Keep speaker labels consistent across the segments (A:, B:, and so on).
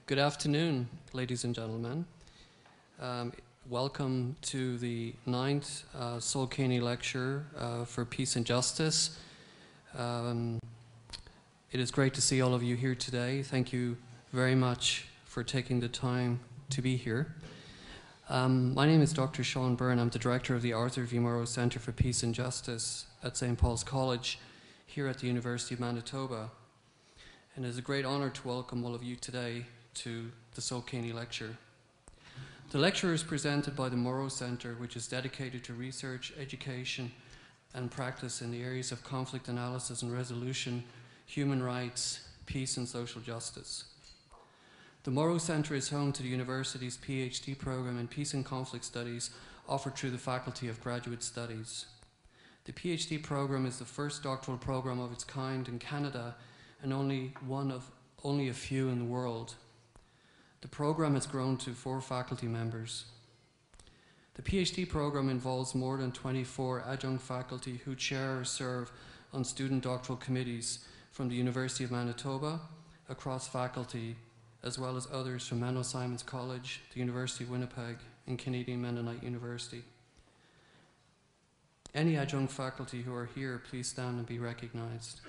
A: Good afternoon, ladies and gentlemen. Welcome to the 9th Sol Kanee Lecture for Peace and Justice. It is great to see all of you here today. Thank you very much for taking the time to be here. My name is Dr. Sean Byrne. I'm the director of the Arthur V. Mauro Centre for Peace and Justice at St. Paul's College here at the University of Manitoba. And it is a great honour to welcome all of you today to the Sol Kanee Lecture. The lecture is presented by the Mauro Centre, which is dedicated to research, education and practice in the areas of conflict analysis and resolution, human rights, peace and social justice. The Mauro Centre is home to the university's PhD program in Peace and Conflict Studies offered through the Faculty of Graduate Studies. The PhD program is the first doctoral program of its kind in Canada and only a few in the world. The program has grown to 4 faculty members. The PhD program involves more than 24 adjunct faculty who chair or serve on student doctoral committees from the University of Manitoba, across faculty, as well as others from Menno Simons College, the University of Winnipeg, and Canadian Mennonite University. Any adjunct faculty who are here, please stand and be recognized.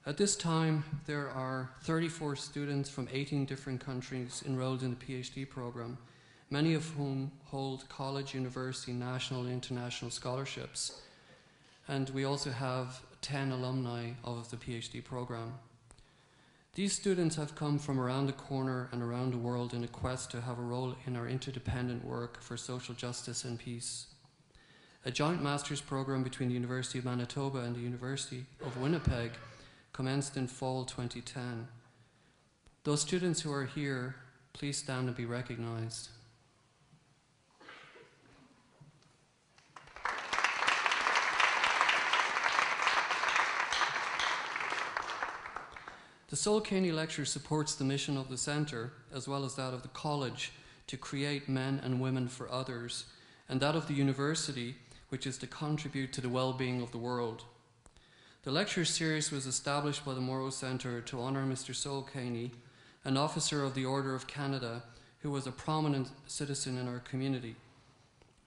A: At this time, there are 34 students from 18 different countries enrolled in the PhD program, many of whom hold college, university, national and international scholarships. And we also have 10 alumni of the PhD program. These students have come from around the corner and around the world in a quest to have a role in our interdependent work for social justice and peace. A joint master's program between the University of Manitoba and the University of Winnipeg commenced in fall 2010. Those students who are here, please stand and be recognized. The Sol Kanee Lecture supports the mission of the Centre, as well as that of the College, to create men and women for others, and that of the University, which is to contribute to the well-being of the world. The lecture series was established by the Mauro Centre to honour Mr. Sol Kanee, an officer of the Order of Canada who was a prominent citizen in our community.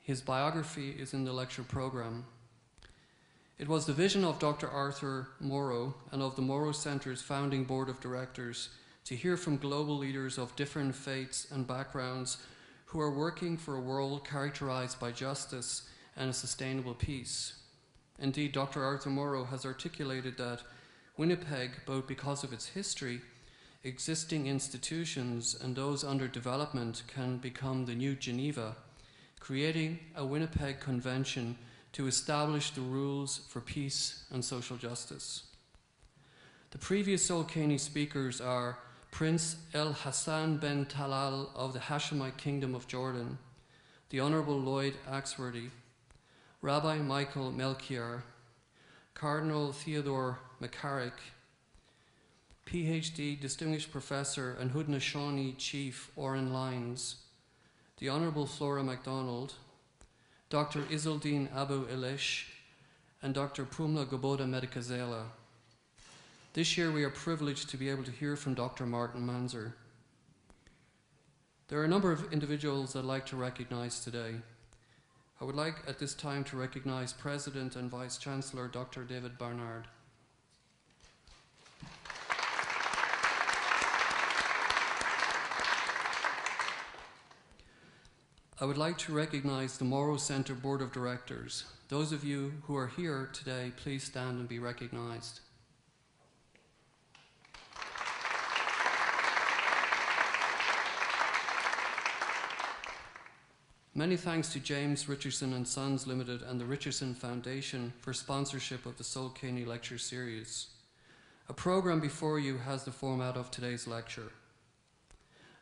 A: His biography is in the lecture programme. It was the vision of Dr. Arthur Mauro and of the Mauro Centre's founding board of directors to hear from global leaders of different faiths and backgrounds who are working for a world characterised by justice and a sustainable peace. Indeed, Dr. Arthur Mauro has articulated that Winnipeg, both because of its history, existing institutions, and those under development, can become the new Geneva, creating a Winnipeg Convention to establish the rules for peace and social justice. The previous Sol Kanee speakers are Prince El Hassan Ben Talal of the Hashemite Kingdom of Jordan, the Honourable Lloyd Axworthy, Rabbi Michael Melchior, Cardinal Theodore McCarrick, PhD Distinguished Professor and Haudenosaunee Chief Oren Lyons, the Honourable Flora MacDonald, Dr. Iseldine Abu Elish, and Dr. Pumla Goboda Medicazela. This year we are privileged to be able to hear from Dr. Martin Mansergh. There are a number of individuals I'd like to recognise today. I would like at this time to recognise President and Vice Chancellor Dr. David Barnard. I would like to recognise the Mauro Centre Board of Directors. Those of you who are here today, please stand and be recognised. Many thanks to James Richardson and Sons Limited and the Richardson Foundation for sponsorship of the Sol Kanee Lecture Series. A programme before you has the format of today's lecture.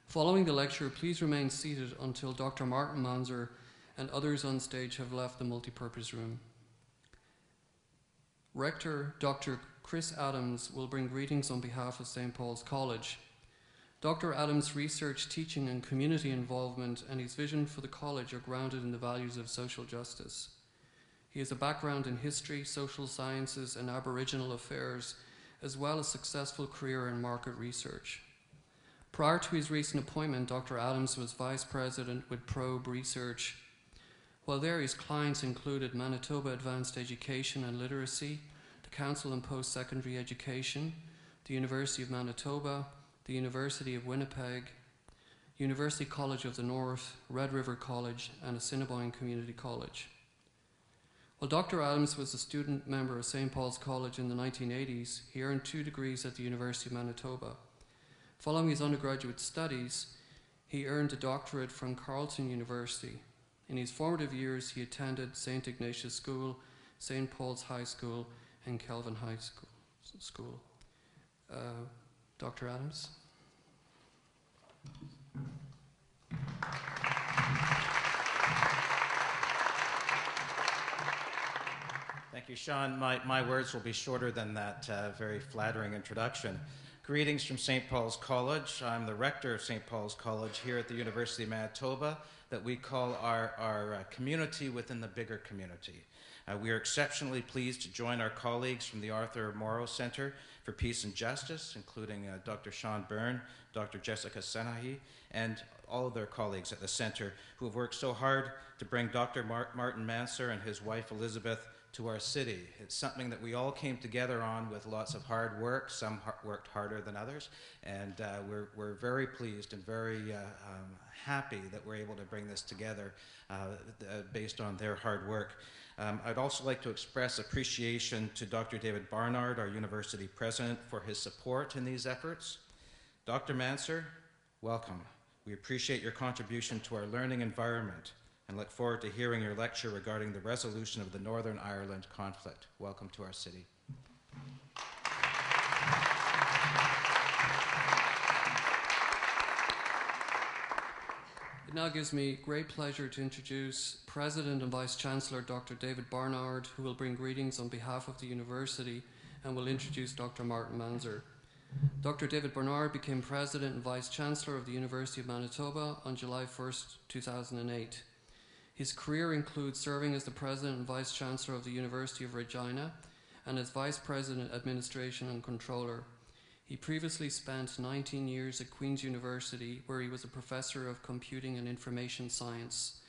A: Following the lecture, please remain seated until Dr. Martin Mansergh and others on stage have left the multipurpose room. Rector Dr. Chris Adams will bring greetings on behalf of St. Paul's College. Dr. Adams' research, teaching and community involvement and his vision for the college are grounded in the values of social justice. He has a background in history, social sciences and Aboriginal affairs, as well as successful career in market research. Prior to his recent appointment, Dr. Adams was Vice President with Probe Research. While there, his clients included Manitoba Advanced Education and Literacy, the Council on Post-Secondary Education, the University of Manitoba, the University of Winnipeg, University College of the North, Red River College, and Assiniboine Community College. While Dr. Adams was a student member of St. Paul's College in the 1980s, he earned 2 degrees at the University of Manitoba. Following his undergraduate studies, he earned a doctorate from Carleton University. In his formative years, he attended St. Ignatius School, St. Paul's High School, and Kelvin High School. Dr. Adams.
B: Thank you, Sean. My words will be shorter than that very flattering introduction. Greetings from St. Paul's College. I'm the rector of St. Paul's College here at the University of Manitoba, that we call our community within the bigger community. We are exceptionally pleased to join our colleagues from the Arthur Mauro Centre for Peace and Justice, including Dr. Sean Byrne, Dr. Jessica Senahi, and all of their colleagues at the Centre who have worked so hard to bring Dr. Martin Mansergh and his wife Elizabeth to our city. It's something that we all came together on with lots of hard work. Some worked harder than others, and we're very pleased and very happy that we're able to bring this together based on their hard work. I'd also like to express appreciation to Dr. David Barnard, our university president, for his support in these efforts. Dr. Mansergh, welcome. We appreciate your contribution to our learning environment and look forward to hearing your lecture regarding the resolution of the Northern Ireland conflict. Welcome to our city.
A: It now gives me great pleasure to introduce President and Vice-Chancellor Dr. David Barnard, who will bring greetings on behalf of the university and will introduce Dr. Martin Mansergh. Dr. David Barnard became President and Vice-Chancellor of the University of Manitoba on July 1st, 2008. His career includes serving as the President and Vice-Chancellor of the University of Regina and as Vice President, Administration and Controller. He previously spent 19 years at Queen's University, where he was a Professor of Computing and Information Science,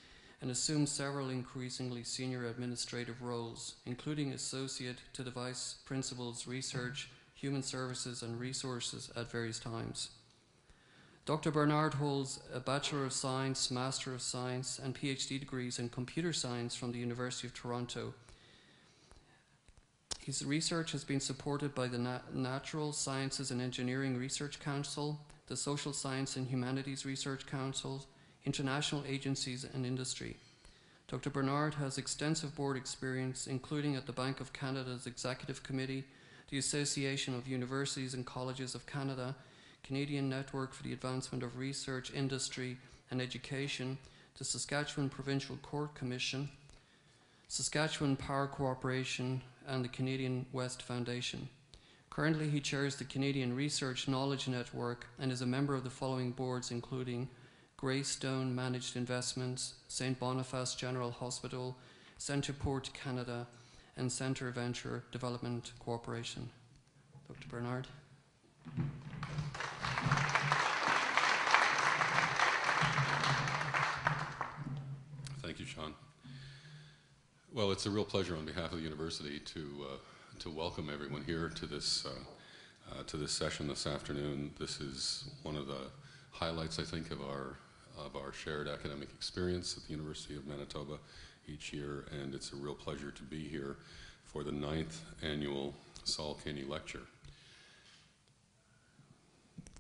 A: and assumed several increasingly senior administrative roles, including Associate to the Vice Principal's Research, Human Services and Resources at various times. Dr. Barnard holds a Bachelor of Science, Master of Science, and PhD degrees in Computer Science from the University of Toronto. His research has been supported by the Natural Sciences and Engineering Research Council, the Social Science and Humanities Research Council, international agencies and industry. Dr. Barnard has extensive board experience, including at the Bank of Canada's Executive Committee, the Association of Universities and Colleges of Canada, Canadian Network for the Advancement of Research, Industry and Education, the Saskatchewan Provincial Court Commission, Saskatchewan Power Corporation, and the Canadian West Foundation. Currently, he chairs the Canadian Research Knowledge Network and is a member of the following boards, including Greystone Managed Investments, St. Boniface General Hospital, Centreport Canada, and Centre Venture Development Corporation. Dr. Barnard.
C: Thank you, Sean. Well, it's a real pleasure on behalf of the university to welcome everyone here to this session this afternoon. This is one of the highlights, I think, of our shared academic experience at the University of Manitoba each year, and it's a real pleasure to be here for the 9th annual Saul Kanee Lecture.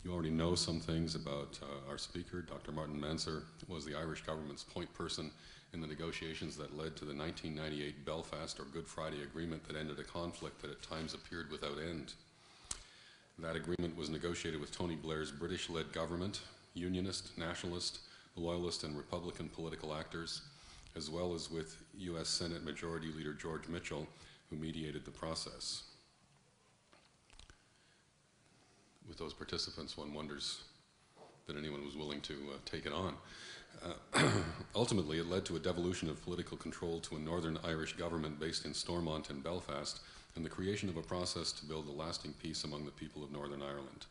C: You already know some things about our speaker. Dr. Martin Mansergh was the Irish government's point person in the negotiations that led to the 1998 Belfast or Good Friday Agreement that ended a conflict that at times appeared without end. That agreement was negotiated with Tony Blair's British-led government, Unionist, Nationalist, Loyalist and Republican political actors, as well as with U.S. Senate Majority Leader George Mitchell, who mediated the process. With those participants, one wonders that anyone was willing to take it on. Ultimately, it led to a devolution of political control to a Northern Irish government based in Stormont and Belfast, and the creation of a process to build a lasting peace among the people of Northern Ireland.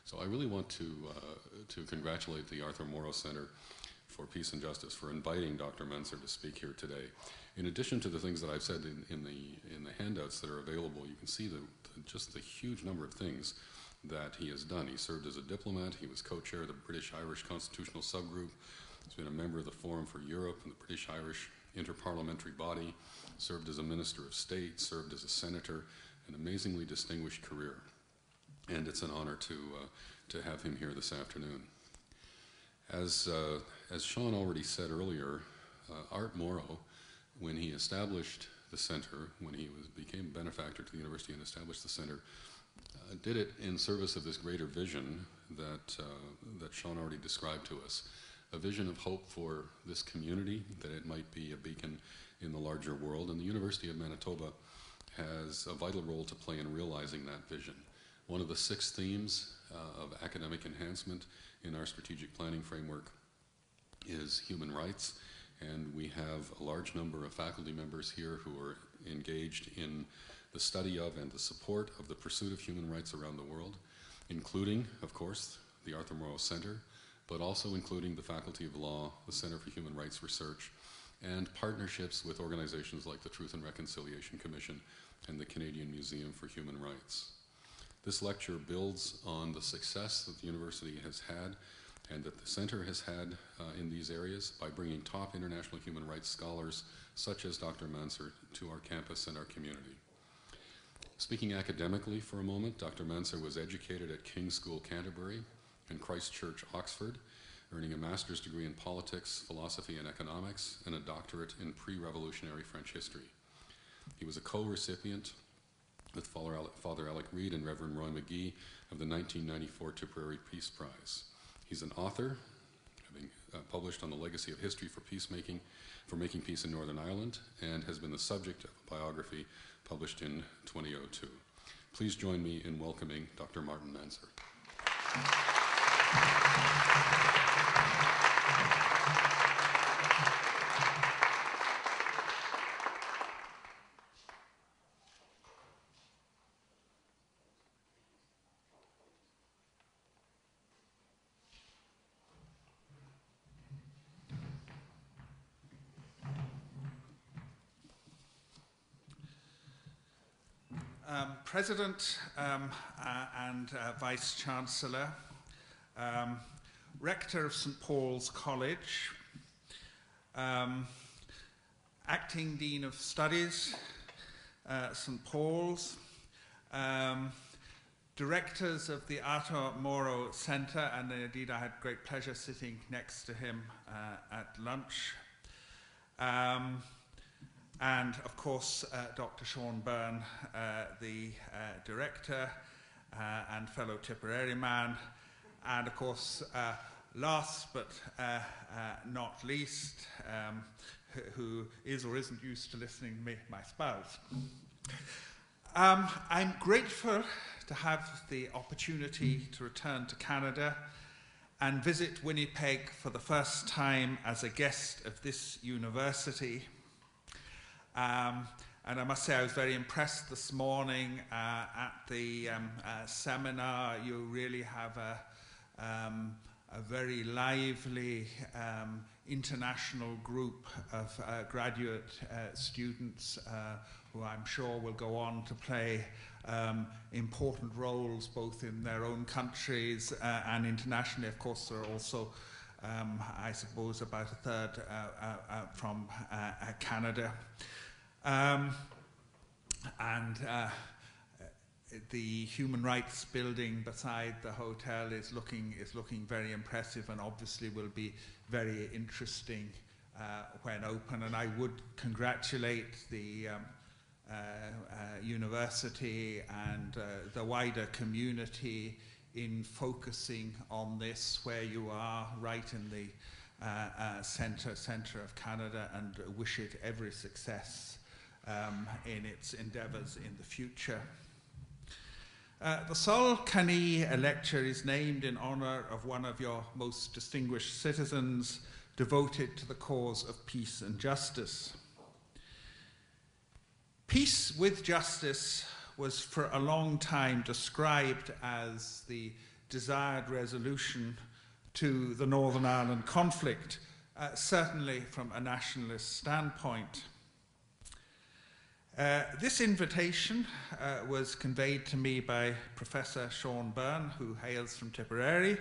C: So I really want to congratulate the Arthur Mauro Centre for Peace and Justice for inviting Dr. Mansergh to speak here today. In addition to the things that I've said in the handouts that are available, you can see just the huge number of things that he has done. He served as a diplomat, he was co-chair of the British-Irish Constitutional Subgroup, he's been a member of the Forum for Europe and the British-Irish Interparliamentary Body, served as a Minister of State, served as a senator, an amazingly distinguished career. And it's an honor to have him here this afternoon. As Sean already said earlier, Art Mauro, when he established the center, when he became a benefactor to the university and established the center, did it in service of this greater vision that Sean already described to us, a vision of hope for this community, that it might be a beacon in the larger world. And the University of Manitoba has a vital role to play in realizing that vision. One of the 6 themes of academic enhancement in our strategic planning framework is human rights, and we have a large number of faculty members here who are engaged in the study of and the support of the pursuit of human rights around the world, including, of course, the Arthur Mauro Centre, but also including the Faculty of Law, the Centre for Human Rights Research, and partnerships with organizations like the Truth and Reconciliation Commission and the Canadian Museum for Human Rights. This lecture builds on the success that the university has had and that the center has had in these areas by bringing top international human rights scholars such as Dr. Mansergh to our campus and our community. Speaking academically for a moment, Dr. Mansergh was educated at King's School Canterbury and Christ Church, Oxford, earning a master's degree in politics, philosophy, and economics, and a doctorate in pre-revolutionary French history. He was a co-recipient with Father Alec Reid and Reverend Roy McGee of the 1994 Tipperary Peace Prize. He's an author, having published on the legacy of history for peacemaking, for making peace in Northern Ireland, and has been the subject of a biography published in 2002. Please join me in welcoming Dr. Martin Mansergh.
D: President and Vice-Chancellor, Rector of St. Paul's College, Acting Dean of Studies, St. Paul's, Directors of the Arthur Mauro Centre, and indeed I had great pleasure sitting next to him at lunch, and of course Dr. Sean Byrne, the director and fellow Tipperary man, and of course last but not least, who is or isn't used to listening to me, my spouse. I'm grateful to have the opportunity to return to Canada and visit Winnipeg for the first time as a guest of this university. And I must say I was very impressed this morning at the seminar. You really have a very lively international group of graduate students who I'm sure will go on to play important roles both in their own countries and internationally. Of course, there are also, I suppose, about a third from Canada. The human rights building beside the hotel is looking very impressive and obviously will be very interesting when open. And I would congratulate the university and the wider community in focusing on this where you are, right in the centre of Canada, and wish it every success in its endeavours in the future. The Sol Kanee lecture is named in honour of one of your most distinguished citizens devoted to the cause of peace and justice. Peace with justice was for a long time described as the desired resolution to the Northern Ireland conflict, certainly from a nationalist standpoint. This invitation was conveyed to me by Professor Sean Byrne, who hails from Tipperary,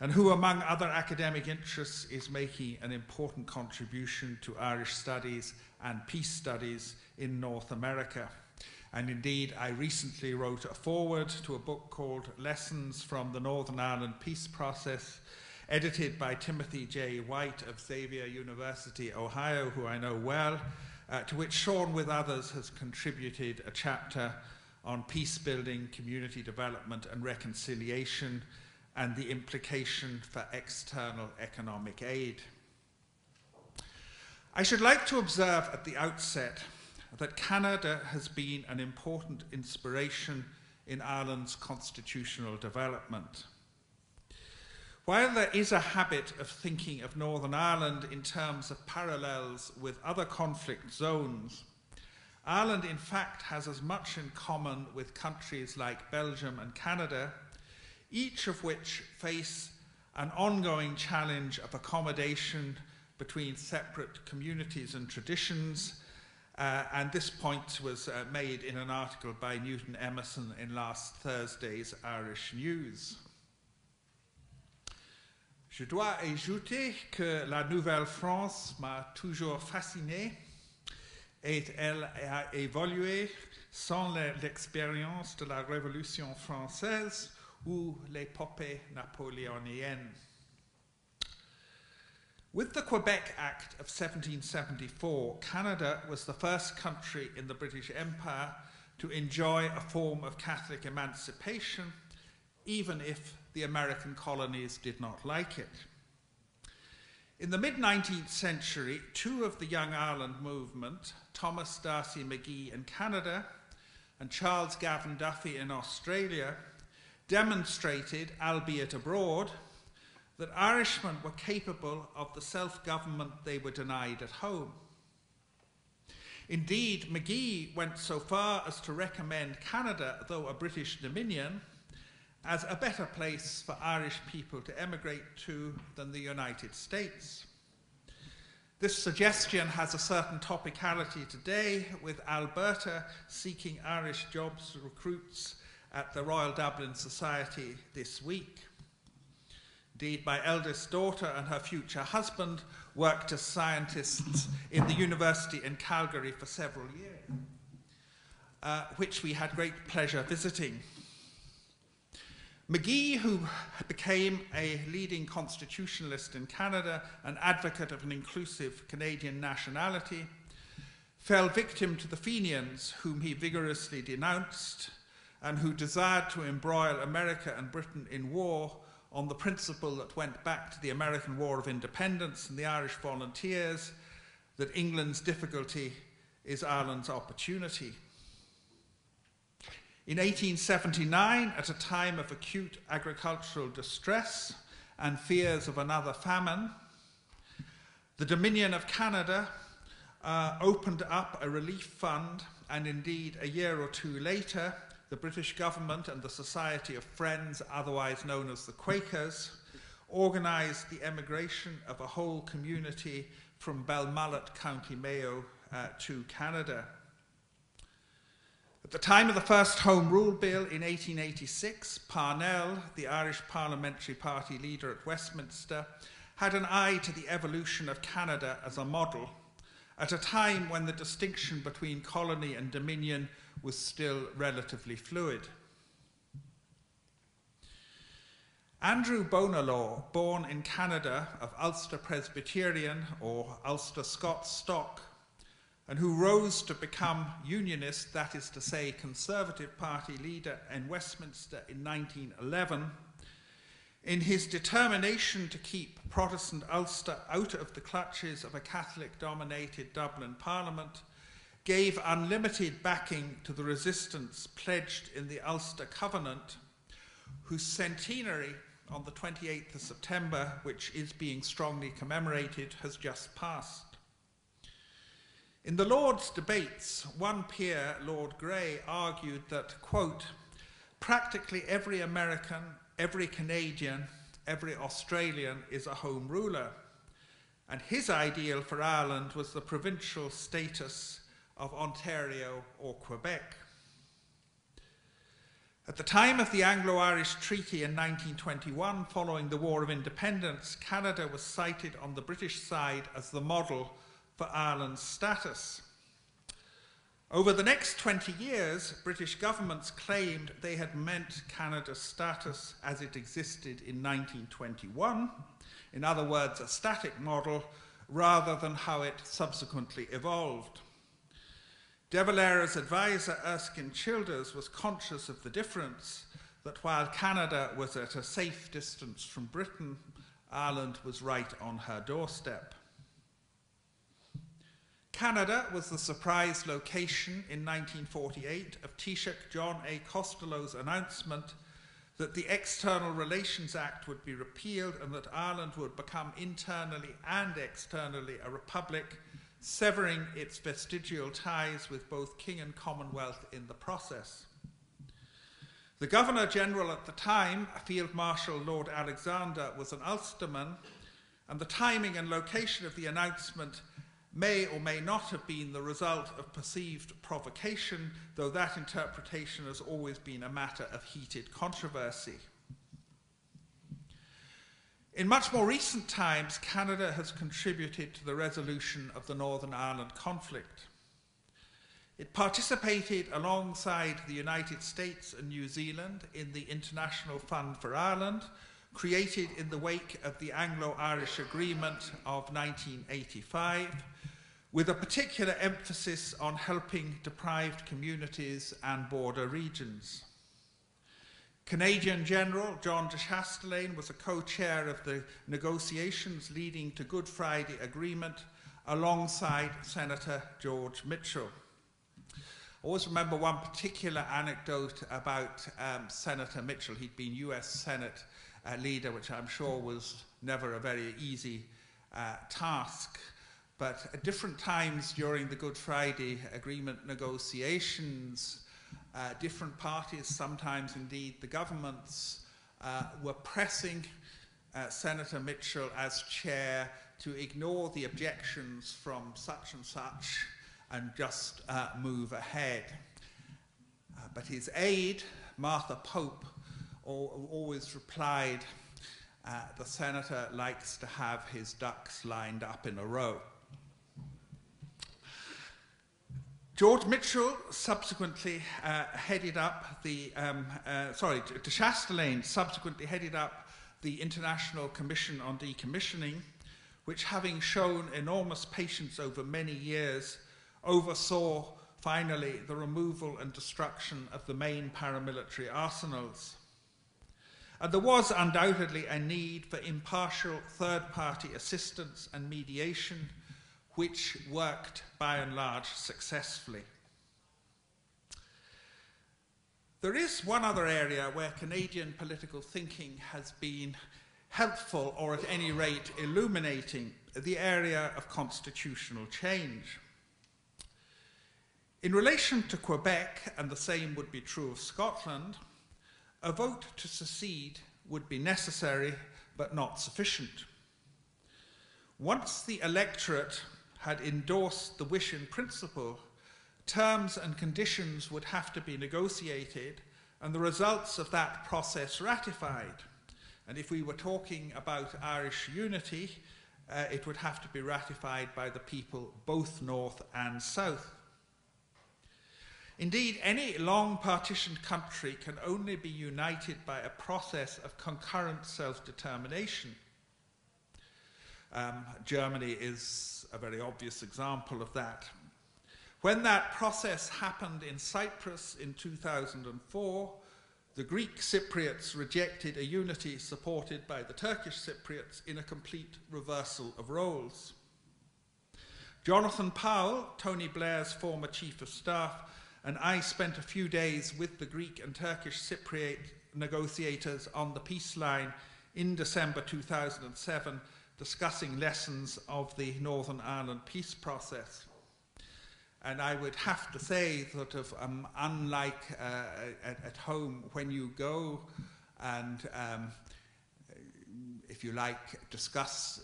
D: and who, among other academic interests, is making an important contribution to Irish studies and peace studies in North America. And indeed, I recently wrote a foreword to a book called Lessons from the Northern Ireland Peace Process, edited by Timothy J. White of Xavier University, Ohio, who I know well, to which Sean, with others, has contributed a chapter on peace building, community development and reconciliation, and the implication for external economic aid. I should like to observe at the outset that Canada has been an important inspiration in Ireland's constitutional development. While there is a habit of thinking of Northern Ireland in terms of parallels with other conflict zones, Ireland in fact has as much in common with countries like Belgium and Canada, each of which face an ongoing challenge of accommodation between separate communities and traditions, and this point was made in an article by Newton Emerson in last Thursday's Irish News. Je dois ajouter que la Nouvelle-France m'a toujours fasciné et elle a évolué sans l'expérience de la Révolution française ou l'épopée napoléonienne. With the Quebec Act of 1774, Canada was the first country in the British Empire to enjoy a form of Catholic emancipation, even if the American colonies did not like it. In the mid-19th century, two of the Young Ireland movement, Thomas D'Arcy McGee in Canada and Charles Gavin Duffy in Australia, demonstrated, albeit abroad, that Irishmen were capable of the self-government they were denied at home. Indeed, McGee went so far as to recommend Canada, though a British dominion, as a better place for Irish people to emigrate to than the United States. This suggestion has a certain topicality today, with Alberta seeking Irish jobs recruits at the Royal Dublin Society this week. Indeed, my eldest daughter and her future husband worked as scientists in the university in Calgary for several years, which we had great pleasure visiting. McGee, who became a leading constitutionalist in Canada, an advocate of an inclusive Canadian nationality, fell victim to the Fenians, whom he vigorously denounced, and who desired to embroil America and Britain in war on the principle that went back to the American War of Independence and the Irish Volunteers, that England's difficulty is Ireland's opportunity. In 1879, at a time of acute agricultural distress and fears of another famine, the Dominion of Canada opened up a relief fund, and indeed a year or two later, the British government and the Society of Friends, otherwise known as the Quakers, organised the emigration of a whole community from Belmullet, County Mayo, to Canada. At the time of the first Home Rule Bill in 1886, Parnell, the Irish Parliamentary Party leader at Westminster, had an eye to the evolution of Canada as a model, at a time when the distinction between colony and dominion was still relatively fluid. Andrew Bonalaw, born in Canada of Ulster Presbyterian or Ulster Scots stock, and who rose to become Unionist, that is to say Conservative Party leader in Westminster in 1911, in his determination to keep Protestant Ulster out of the clutches of a Catholic-dominated Dublin Parliament, gave unlimited backing to the resistance pledged in the Ulster Covenant, whose centenary on the 28th of September, which is being strongly commemorated, has just passed. In the Lords' debates, one peer, Lord Grey, argued that, quote, practically every American, every Canadian, every Australian is a home ruler, and his ideal for Ireland was the provincial status of Ontario or Quebec. At the time of the Anglo-Irish Treaty in 1921, following the War of Independence, Canada was cited on the British side as the model for Ireland's status. Over the next 20 years, British governments claimed they had meant Canada's status as it existed in 1921, in other words, a static model, rather than how it subsequently evolved. De Valera's advisor, Erskine Childers, was conscious of the difference, that while Canada was at a safe distance from Britain, Ireland was right on her doorstep. Canada was the surprise location in 1948 of Taoiseach John A. Costello's announcement that the External Relations Act would be repealed and that Ireland would become internally and externally a republic, severing its vestigial ties with both King and Commonwealth in the process. The Governor-General at the time, Field Marshal Lord Alexander, was an Ulsterman, and the timing and location of the announcement may or may not have been the result of perceived provocation, though that interpretation has always been a matter of heated controversy. In much more recent times, Canada has contributed to the resolution of the Northern Ireland conflict. It participated alongside the United States and New Zealand in the International Fund for Ireland, created in the wake of the Anglo-Irish Agreement of 1985, with a particular emphasis on helping deprived communities and border regions. Canadian General John de Chastelain was a co-chair of the negotiations leading to Good Friday Agreement alongside Senator George Mitchell. I always remember one particular anecdote about Senator Mitchell. He'd been US Senate leader, which I'm sure was never a very easy task. But at different times during the Good Friday Agreement negotiations, different parties, sometimes indeed the governments, were pressing Senator Mitchell as chair to ignore the objections from such and such and just move ahead. But his aide, Martha Pope, always replied, the senator likes to have his ducks lined up in a row. George Mitchell subsequently headed up the, de Chastelain subsequently headed up the International Commission on Decommissioning, which, having shown enormous patience over many years, oversaw finally the removal and destruction of the main paramilitary arsenals. And there was undoubtedly a need for impartial third-party assistance and mediation, which worked by and large successfully. There is one other area where Canadian political thinking has been helpful, or at any rate illuminating, the area of constitutional change. In relation to Quebec, and the same would be true of Scotland, a vote to secede would be necessary but not sufficient. Once the electorate had endorsed the wish in principle, terms and conditions would have to be negotiated and the results of that process ratified. And if we were talking about Irish unity, it would have to be ratified by the people both north and south. Indeed, any long partitioned country can only be united by a process of concurrent self-determination. Germany is a very obvious example of that. When that process happened in Cyprus in 2004, the Greek Cypriots rejected a unity supported by the Turkish Cypriots in a complete reversal of roles. Jonathan Powell, Tony Blair's former chief of staff, and I spent a few days with the Greek and Turkish Cypriot negotiators on the peace line in December 2007, discussing lessons of the Northern Ireland peace process. And I would have to say that unlike at home, when you go and, if you like, discuss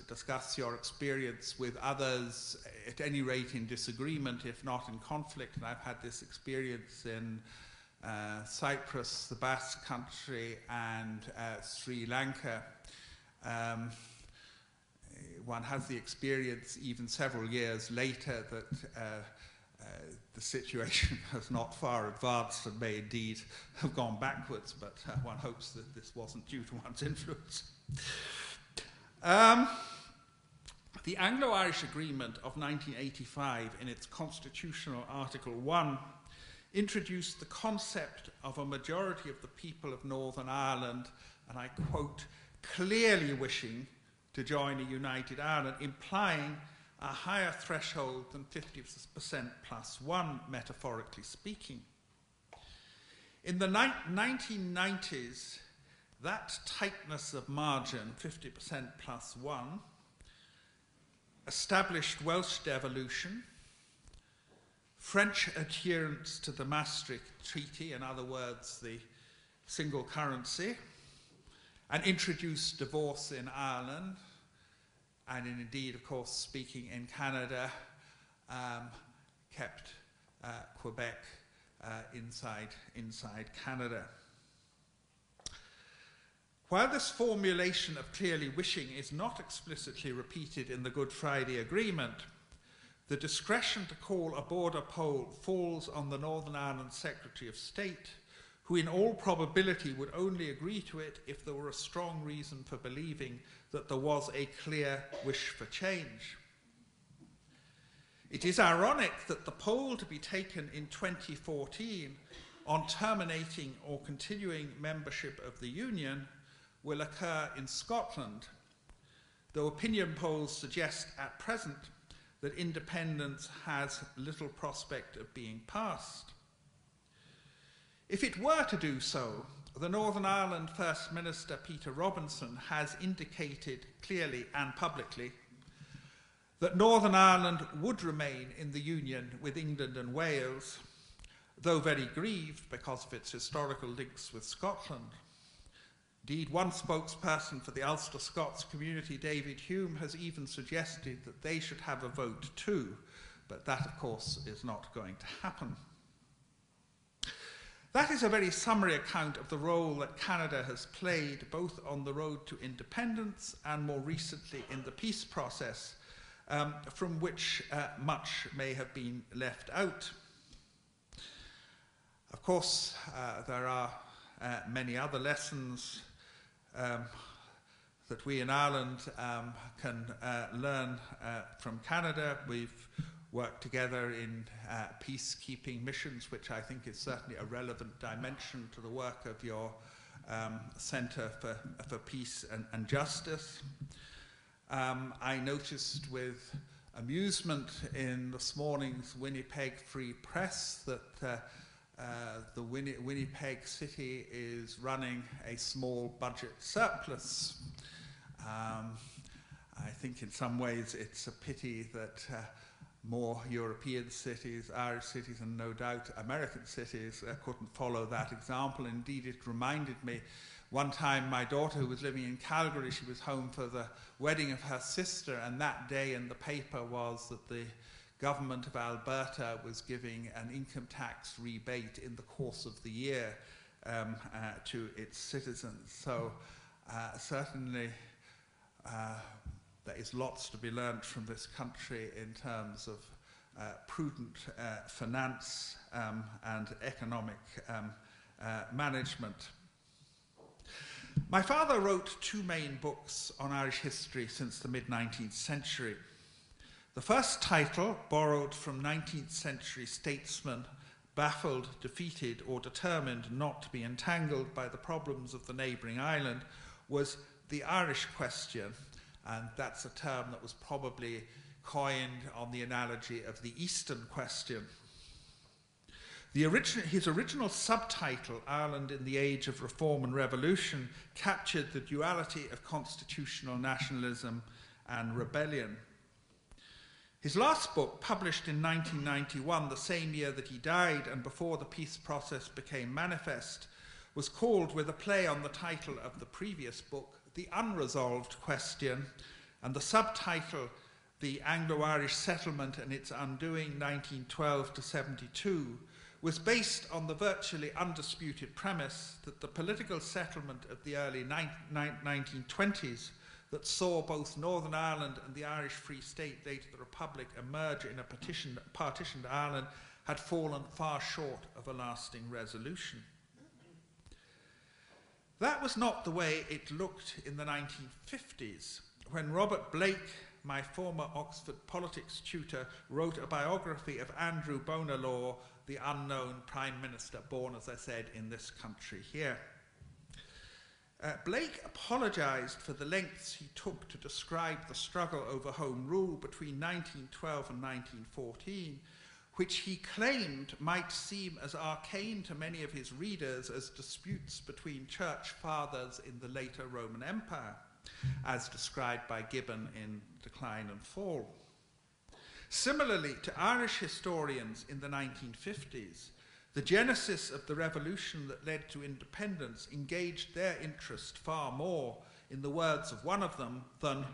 D: your experience with others, at any rate in disagreement, if not in conflict, and I've had this experience in Cyprus, the Basque Country, and Sri Lanka. One has the experience even several years later that the situation has not far advanced and may indeed have gone backwards, but one hopes that this wasn't due to one's influence. The Anglo-Irish Agreement of 1985, in its constitutional Article 1, introduced the concept of a majority of the people of Northern Ireland, and I quote, clearly wishing to join a united Ireland, implying a higher threshold than 50% plus one, metaphorically speaking. In the 1990s, that tightness of margin, 50% plus one, established Welsh devolution, French adherence to the Maastricht Treaty, in other words, the single currency, and introduced divorce in Ireland, and indeed, of course, speaking in Canada, kept Quebec inside Canada. While this formulation of clearly wishing is not explicitly repeated in the Good Friday Agreement, the discretion to call a border poll falls on the Northern Ireland Secretary of State, who in all probability would only agree to it if there were a strong reason for believing that there was a clear wish for change. It is ironic that the poll to be taken in 2014 on terminating or continuing membership of the Union will occur in Scotland, though opinion polls suggest at present that independence has little prospect of being passed. If it were to do so, the Northern Ireland First Minister Peter Robinson has indicated clearly and publicly that Northern Ireland would remain in the Union with England and Wales, though very grieved because of its historical links with Scotland. Indeed, one spokesperson for the Ulster Scots community, David Hume, has even suggested that they should have a vote too, but that, of course, is not going to happen. That is a very summary account of the role that Canada has played both on the road to independence and more recently in the peace process, from which much may have been left out. Of course, there are many other lessons that we in Ireland can learn from Canada. We've worked together in peacekeeping missions, which I think is certainly a relevant dimension to the work of your Centre for Peace and Justice. I noticed with amusement in this morning's Winnipeg Free Press that the Winnipeg city is running a small budget surplus. I think in some ways it's a pity that more European cities, Irish cities, and no doubt American cities couldn't follow that example. Indeed, it reminded me one time my daughter, who was living in Calgary, she was home for the wedding of her sister, and that day in the paper was that the government of Alberta was giving an income tax rebate in the course of the year to its citizens. So certainly there is lots to be learned from this country in terms of prudent finance and economic management. My father wrote two main books on Irish history since the mid-19th century. The first title, borrowed from 19th century statesmen baffled, defeated, or determined not to be entangled by the problems of the neighbouring island, was The Irish Question, and that's a term that was probably coined on the analogy of the Eastern question. His original subtitle, Ireland in the Age of Reform and Revolution, captured the duality of constitutional nationalism and rebellion. His last book, published in 1991, the same year that he died and before the peace process became manifest, was called, with a play on the title of the previous book, The Unresolved Question, and the subtitle, The Anglo-Irish Settlement and Its Undoing, 1912 to 72, was based on the virtually undisputed premise that the political settlement of the early 1920s that saw both Northern Ireland and the Irish Free State, later the Republic, emerge in a partitioned Ireland had fallen far short of a lasting resolution. That was not the way it looked in the 1950s, when Robert Blake, my former Oxford politics tutor, wrote a biography of Andrew Bonar Law, the unknown Prime Minister, born, as I said, in this country here. Blake apologised for the lengths he took to describe the struggle over Home Rule between 1912 and 1914, which he claimed might seem as arcane to many of his readers as disputes between church fathers in the later Roman Empire, as described by Gibbon in Decline and Fall. Similarly, to Irish historians in the 1950s, the genesis of the revolution that led to independence engaged their interest far more, in the words of one of them, than,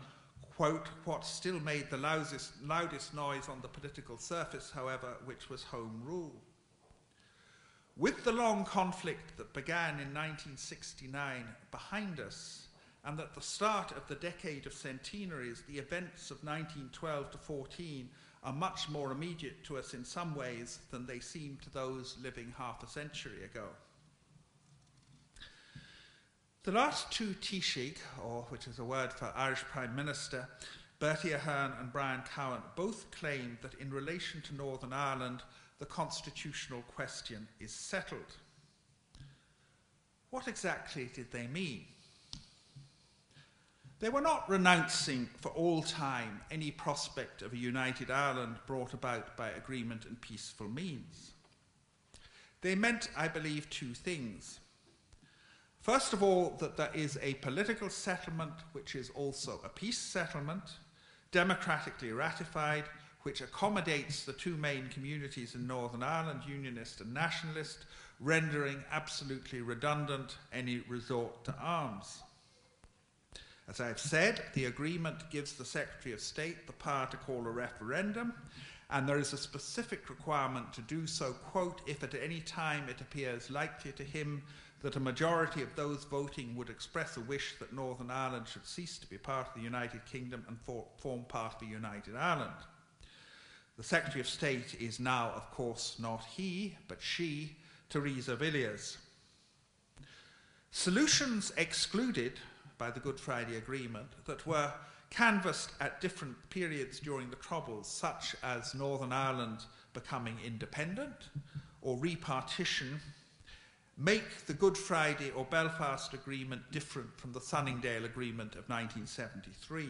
D: quote, what still made the loudest noise on the political surface, however, which was Home Rule. With the long conflict that began in 1969 behind us, and at the start of the decade of centenaries, the events of 1912 to 14 are much more immediate to us in some ways than they seem to those living half a century ago. The last two Taoiseach, or which is a word for Irish Prime Minister, Bertie Ahern and Brian Cowan, both claimed that in relation to Northern Ireland, the constitutional question is settled. What exactly did they mean? They were not renouncing for all time any prospect of a united Ireland brought about by agreement and peaceful means. They meant, I believe, two things. First of all, that there is a political settlement which is also a peace settlement, democratically ratified, which accommodates the two main communities in Northern Ireland, Unionist and Nationalist, rendering absolutely redundant any resort to arms. As I've said, the agreement gives the Secretary of State the power to call a referendum, and there is a specific requirement to do so, quote, if at any time it appears likely to him that a majority of those voting would express a wish that Northern Ireland should cease to be part of the United Kingdom and form part of the United Ireland. The Secretary of State is now, of course, not he, but she, Theresa Villiers. Solutions excluded by the Good Friday Agreement that were canvassed at different periods during the Troubles, such as Northern Ireland becoming independent or repartition, make the Good Friday or Belfast Agreement different from the Sunningdale Agreement of 1973.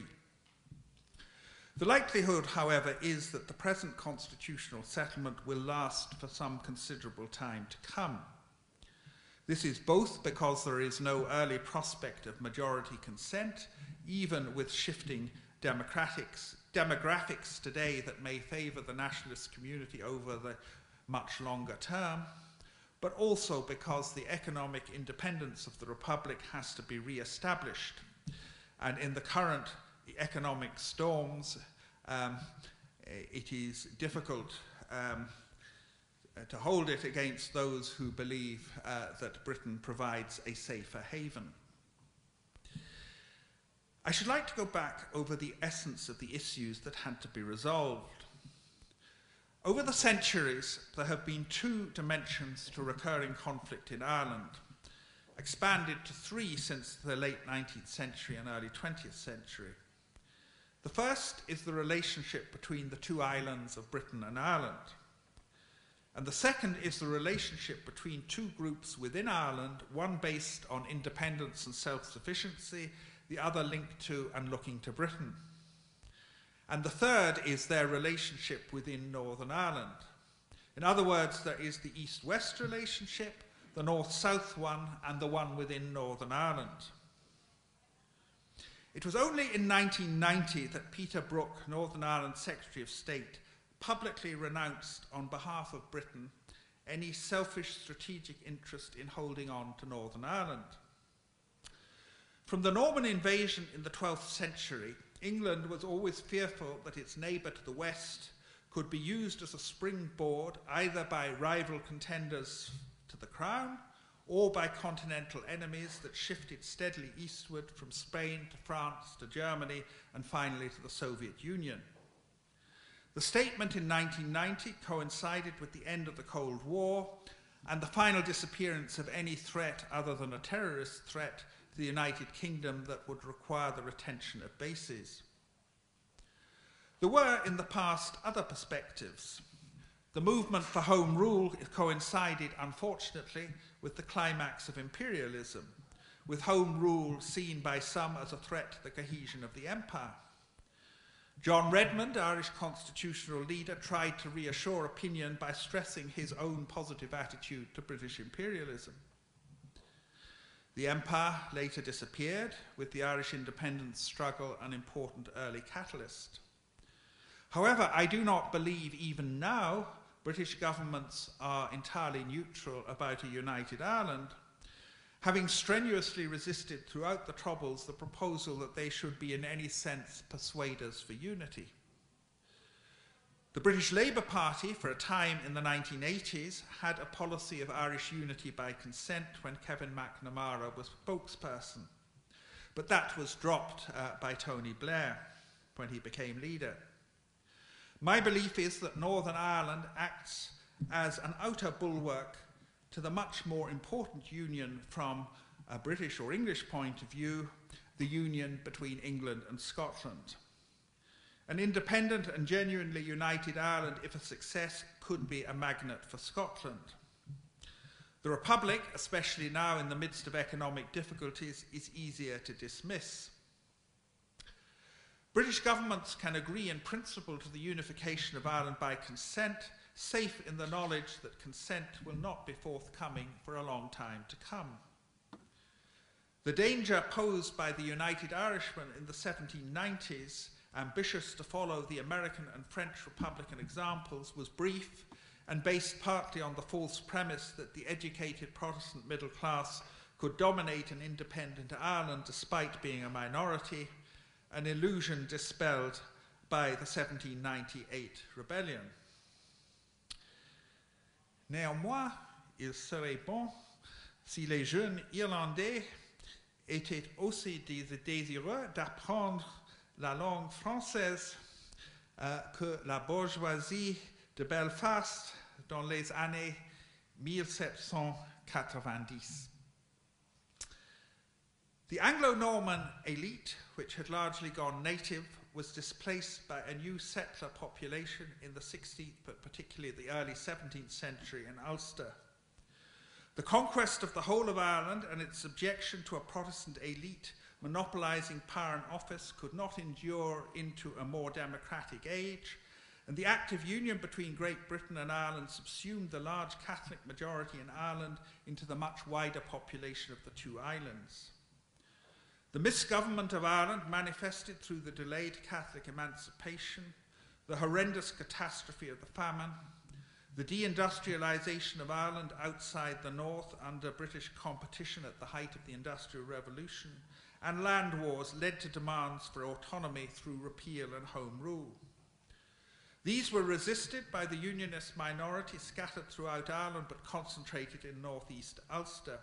D: The likelihood, however, is that the present constitutional settlement will last for some considerable time to come. This is both because there is no early prospect of majority consent, even with shifting demographics today that may favour the nationalist community over the much longer term, but also because the economic independence of the Republic has to be re-established. And in the current economic storms, it is difficult to hold it against those who believe that Britain provides a safer haven. I should like to go back over the essence of the issues that had to be resolved. Over the centuries, there have been two dimensions to recurring conflict in Ireland, expanded to three since the late 19th century and early 20th century. The first is the relationship between the two islands of Britain and Ireland. And the second is the relationship between two groups within Ireland, one based on independence and self-sufficiency, the other linked to and looking to Britain. And the third is their relationship within Northern Ireland. In other words, there is the East-West relationship, the North-South one, and the one within Northern Ireland. It was only in 1990 that Peter Brooke, Northern Ireland's Secretary of State, publicly renounced on behalf of Britain any selfish strategic interest in holding on to Northern Ireland. From the Norman invasion in the 12th century, England was always fearful that its neighbour to the west could be used as a springboard either by rival contenders to the crown or by continental enemies that shifted steadily eastward from Spain to France to Germany and finally to the Soviet Union. The statement in 1990 coincided with the end of the Cold War and the final disappearance of any threat other than a terrorist threat to the United Kingdom that would require the retention of bases. There were in the past other perspectives. The movement for home rule coincided, unfortunately, with the climax of imperialism, with home rule seen by some as a threat to the cohesion of the empire. John Redmond, Irish constitutional leader, tried to reassure opinion by stressing his own positive attitude to British imperialism. The empire later disappeared, with the Irish independence struggle an important early catalyst. However, I do not believe even now British governments are entirely neutral about a united Ireland, having strenuously resisted throughout the Troubles the proposal that they should be in any sense persuaders for unity. The British Labour Party, for a time in the 1980s, had a policy of Irish unity by consent when Kevin McNamara was spokesperson, but that was dropped by Tony Blair when he became leader. My belief is that Northern Ireland acts as an outer bulwark to the much more important union from a British or English point of view, the union between England and Scotland. An independent and genuinely united Ireland, if a success, could be a magnet for Scotland. The Republic, especially now in the midst of economic difficulties, is easier to dismiss. British governments can agree in principle to the unification of Ireland by consent, safe in the knowledge that consent will not be forthcoming for a long time to come. The danger posed by the United Irishmen in the 1790s, ambitious to follow the American and French Republican examples, was brief and based partly on the false premise that the educated Protestant middle class could dominate an independent Ireland despite being a minority, an illusion dispelled by the 1798 rebellion. Néanmoins, il serait bon si les jeunes Irlandais étaient aussi désireux d'apprendre la langue française que la bourgeoisie de Belfast dans les années 1790. The Anglo-Norman elite, which had largely gone native, was displaced by a new settler population in the 16th, but particularly the early 17th century in Ulster. The conquest of the whole of Ireland and its subjection to a Protestant elite monopolising power and office could not endure into a more democratic age, and the active union between Great Britain and Ireland subsumed the large Catholic majority in Ireland into the much wider population of the two islands. The misgovernment of Ireland manifested through the delayed Catholic emancipation, the horrendous catastrophe of the famine, the deindustrialisation of Ireland outside the north under British competition at the height of the Industrial Revolution, and land wars led to demands for autonomy through repeal and home rule. These were resisted by the Unionist minority scattered throughout Ireland but concentrated in northeast Ulster.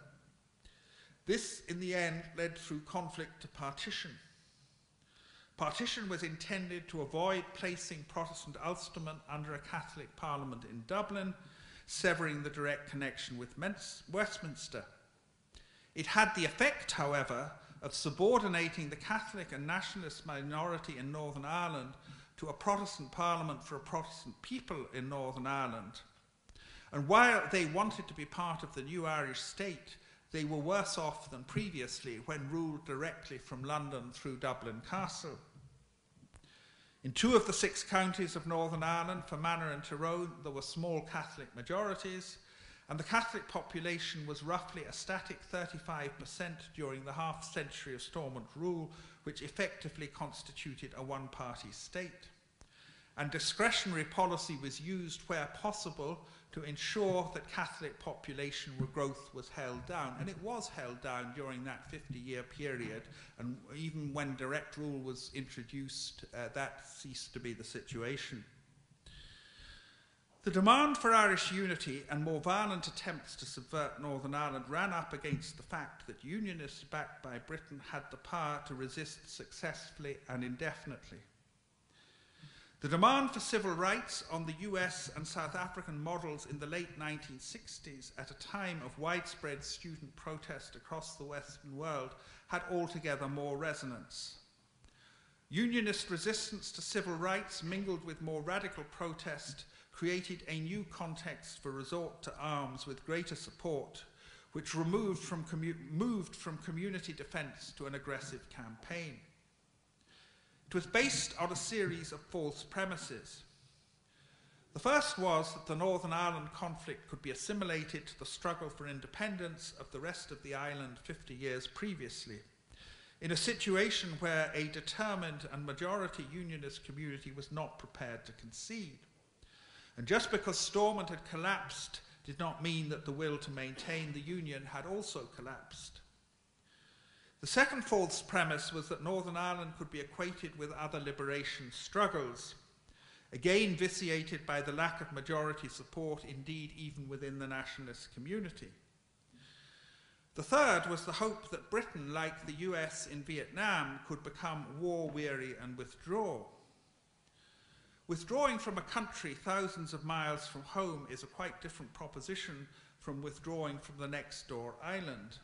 D: This, in the end, led through conflict to partition. Partition was intended to avoid placing Protestant Ulstermen under a Catholic Parliament in Dublin, severing the direct connection with Westminster. It had the effect, however, of subordinating the Catholic and nationalist minority in Northern Ireland to a Protestant Parliament for a Protestant people in Northern Ireland. And while they wanted to be part of the new Irish state, they were worse off than previously when ruled directly from London through Dublin Castle. In 2 of the 6 counties of Northern Ireland, Fermanagh and Tyrone, there were small Catholic majorities, and the Catholic population was roughly a static 35% during the half-century of Stormont rule, which effectively constituted a one-party state. And discretionary policy was used where possible to ensure that Catholic population growth was held down. And it was held down during that 50-year period, and even when direct rule was introduced, that ceased to be the situation. The demand for Irish unity and more violent attempts to subvert Northern Ireland ran up against the fact that Unionists backed by Britain had the power to resist successfully and indefinitely. The demand for civil rights on the US and South African models in the late 1960s, at a time of widespread student protest across the Western world, had altogether more resonance. Unionist resistance to civil rights mingled with more radical protest created a new context for resort to arms with greater support, which moved from community defence to an aggressive campaign. It was based on a series of false premises. The first was that the Northern Ireland conflict could be assimilated to the struggle for independence of the rest of the island 50 years previously, in a situation where a determined and majority Unionist community was not prepared to concede. And just because Stormont had collapsed did not mean that the will to maintain the Union had also collapsed. The second false premise was that Northern Ireland could be equated with other liberation struggles, again vitiated by the lack of majority support, indeed even within the nationalist community. The third was the hope that Britain, like the US in Vietnam, could become war-weary and withdraw. Withdrawing from a country thousands of miles from home is a quite different proposition from withdrawing from the next door island.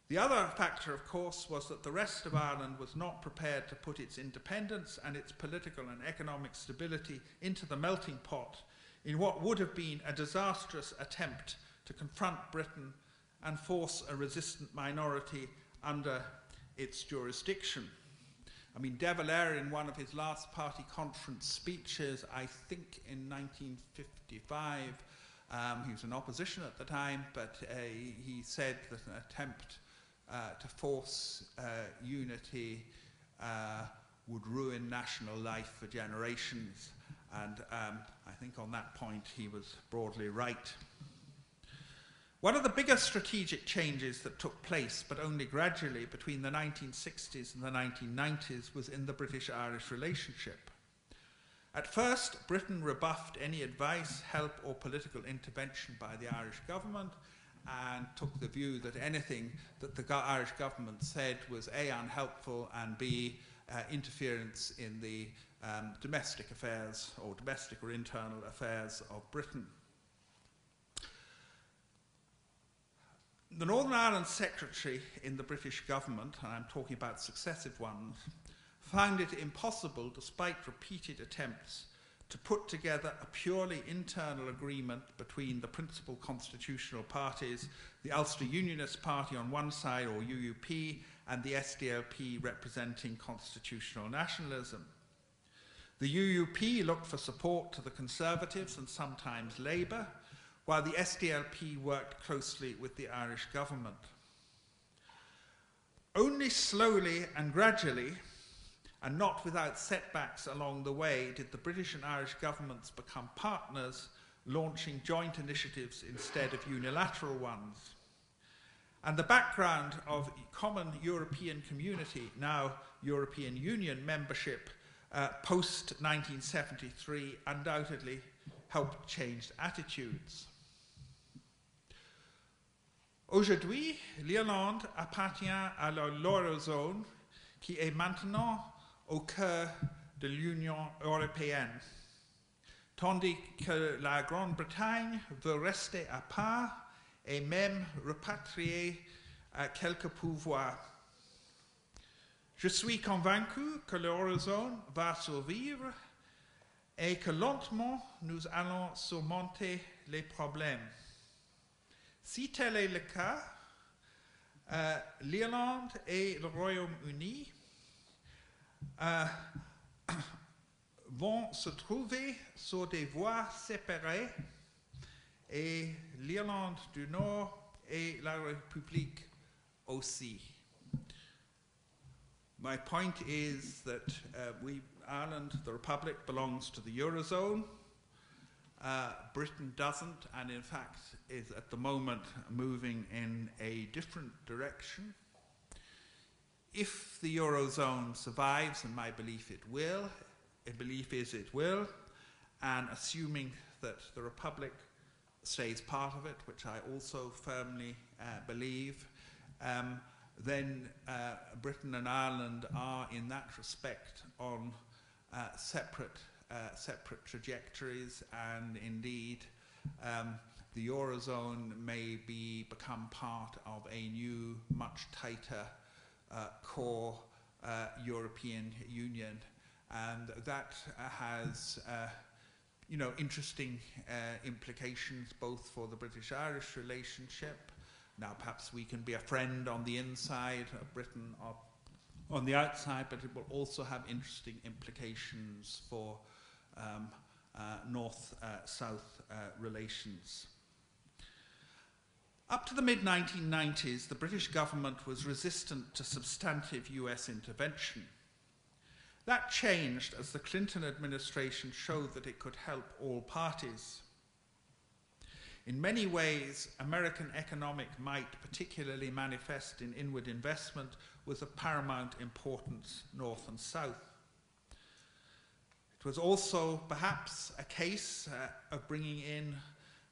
D: The other factor, of course, was that the rest of Ireland was not prepared to put its independence and its political and economic stability into the melting pot in what would have been a disastrous attempt to confront Britain and force a resistant minority under its jurisdiction. I mean, De Valera, in one of his last party conference speeches, I think in 1955, he was in opposition at the time, but he said that an attempt to force unity would ruin national life for generations. And I think on that point he was broadly right. One of the biggest strategic changes that took place, but only gradually, between the 1960s and the 1990s was in the British-Irish relationship. At first, Britain rebuffed any advice, help, or political intervention by the Irish government and took the view that anything that the Irish government said was A, unhelpful, and B, interference in the domestic affairs or domestic or internal affairs of Britain. The Northern Ireland Secretary in the British government, and I'm talking about successive ones, found it impossible, despite repeated attempts, to put together a purely internal agreement between the principal constitutional parties, the Ulster Unionist Party on one side, or UUP, and the SDLP representing constitutional nationalism. The UUP looked for support to the Conservatives and sometimes Labour, while the SDLP worked closely with the Irish government. Only slowly and gradually, and not without setbacks along the way, did the British and Irish governments become partners, launching joint initiatives instead of unilateral ones. And the background of common European community, now European Union membership, post-1973 undoubtedly helped change attitudes. Aujourd'hui, l'Irlande appartient à l'eurozone qui est maintenant au cœur de l'Union européenne, tandis que la Grande-Bretagne veut rester à part et même repatrier quelques pouvoirs. Je suis convaincu que l'eurozone va survivre et que lentement nous allons surmonter les problèmes. Si tel est le cas, l'Irlande et le Royaume-Uni vont se trouver sur des voies séparées, et l'Irlande du Nord et la République aussi. My point is that Ireland, the Republic, belongs to the Eurozone. Britain doesn't, and in fact is at the moment moving in a different direction. If the Eurozone survives, and my belief it will, and assuming that the Republic stays part of it, which I also firmly believe, then Britain and Ireland are in that respect on separate trajectories, and indeed the Eurozone may become part of a new, much tighter core European Union, and that has interesting implications both for the British-Irish relationship. Now perhaps we can be a friend on the inside of Britain or on the outside, but it will also have interesting implications for North-South relations. Up to the mid-1990s, the British government was resistant to substantive US intervention. That changed as the Clinton administration showed that it could help all parties. In many ways, American economic might, particularly manifest in inward investment, was of paramount importance north and south. It was also perhaps a case of bringing in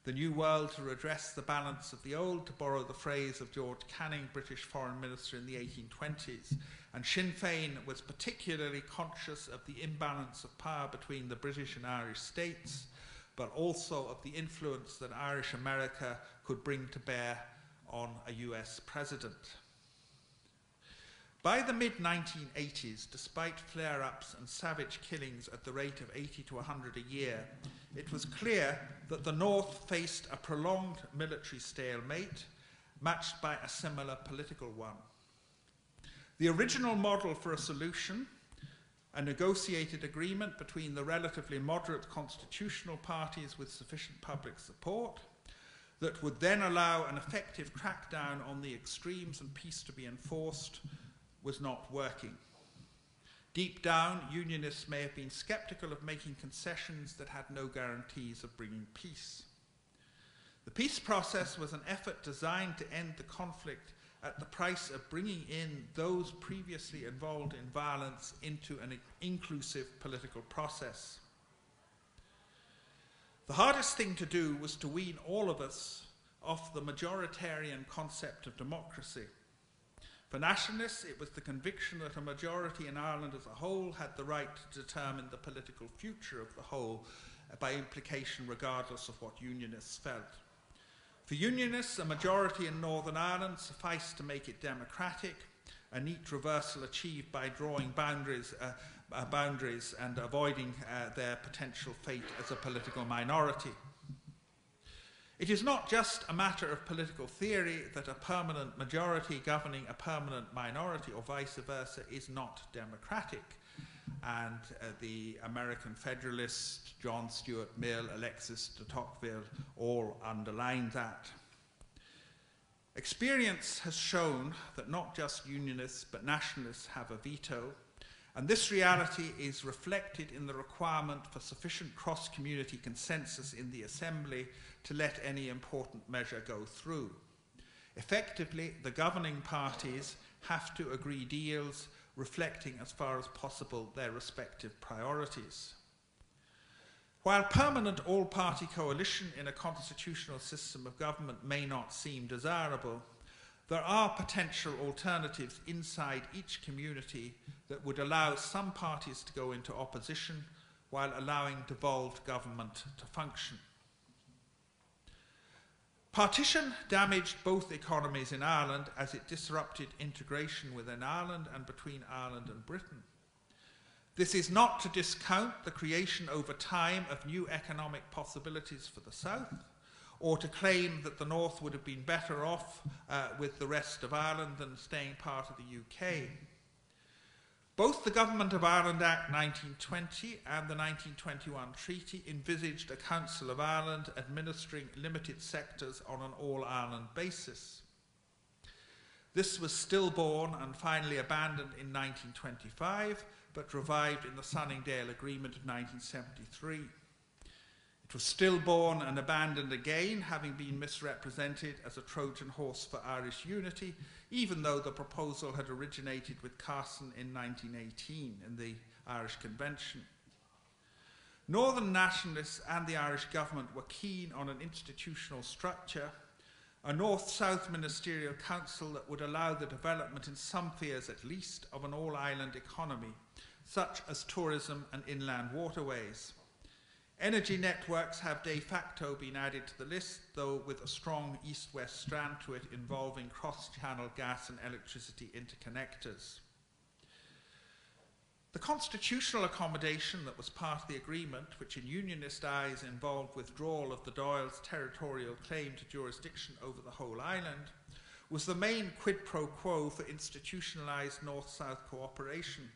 D: the new world to redress the balance of the old, to borrow the phrase of George Kanee, British Foreign Minister in the 1820s. And Sinn Féin was particularly conscious of the imbalance of power between the British and Irish states, but also of the influence that Irish America could bring to bear on a US president. By the mid-1980s, despite flare-ups and savage killings at the rate of 80 to 100 a year, it was clear that the North faced a prolonged military stalemate, matched by a similar political one. The original model for a solution, a negotiated agreement between the relatively moderate constitutional parties with sufficient public support, that would then allow an effective crackdown on the extremes and peace to be enforced, was not working. Deep down, Unionists may have been sceptical of making concessions that had no guarantees of bringing peace. The peace process was an effort designed to end the conflict at the price of bringing in those previously involved in violence into an inclusive political process. The hardest thing to do was to wean all of us off the majoritarian concept of democracy. For nationalists, it was the conviction that a majority in Ireland as a whole had the right to determine the political future of the whole, by implication regardless of what Unionists felt. For Unionists, a majority in Northern Ireland sufficed to make it democratic, a neat reversal achieved by drawing boundaries and avoiding their potential fate as a political minority. It is not just a matter of political theory that a permanent majority governing a permanent minority or vice versa is not democratic. And the American Federalists, John Stuart Mill, Alexis de Tocqueville, all underline that. Experience has shown that not just Unionists but nationalists have a veto, and this reality is reflected in the requirement for sufficient cross-community consensus in the Assembly to let any important measure go through. Effectively, the governing parties have to agree deals reflecting as far as possible their respective priorities. While permanent all-party coalition in a constitutional system of government may not seem desirable, there are potential alternatives inside each community that would allow some parties to go into opposition while allowing devolved government to function. Partition damaged both economies in Ireland as it disrupted integration within Ireland and between Ireland and Britain. This is not to discount the creation over time of new economic possibilities for the South, or to claim that the North would have been better off with the rest of Ireland than staying part of the UK. Both the Government of Ireland Act 1920 and the 1921 Treaty envisaged a Council of Ireland administering limited sectors on an all-Ireland basis. This was stillborn and finally abandoned in 1925, but revived in the Sunningdale Agreement of 1973. It was stillborn and abandoned again, having been misrepresented as a Trojan horse for Irish unity, even though the proposal had originated with Carson in 1918 in the Irish Convention. Northern nationalists and the Irish government were keen on an institutional structure, a north-south ministerial council that would allow the development, in some spheres at least, of an all-island economy, such as tourism and inland waterways. Energy networks have de facto been added to the list, though with a strong east-west strand to it involving cross-channel gas and electricity interconnectors. The constitutional accommodation that was part of the agreement, which in Unionist eyes involved withdrawal of the Dáil's territorial claim to jurisdiction over the whole island, was the main quid pro quo for institutionalised north-south cooperation.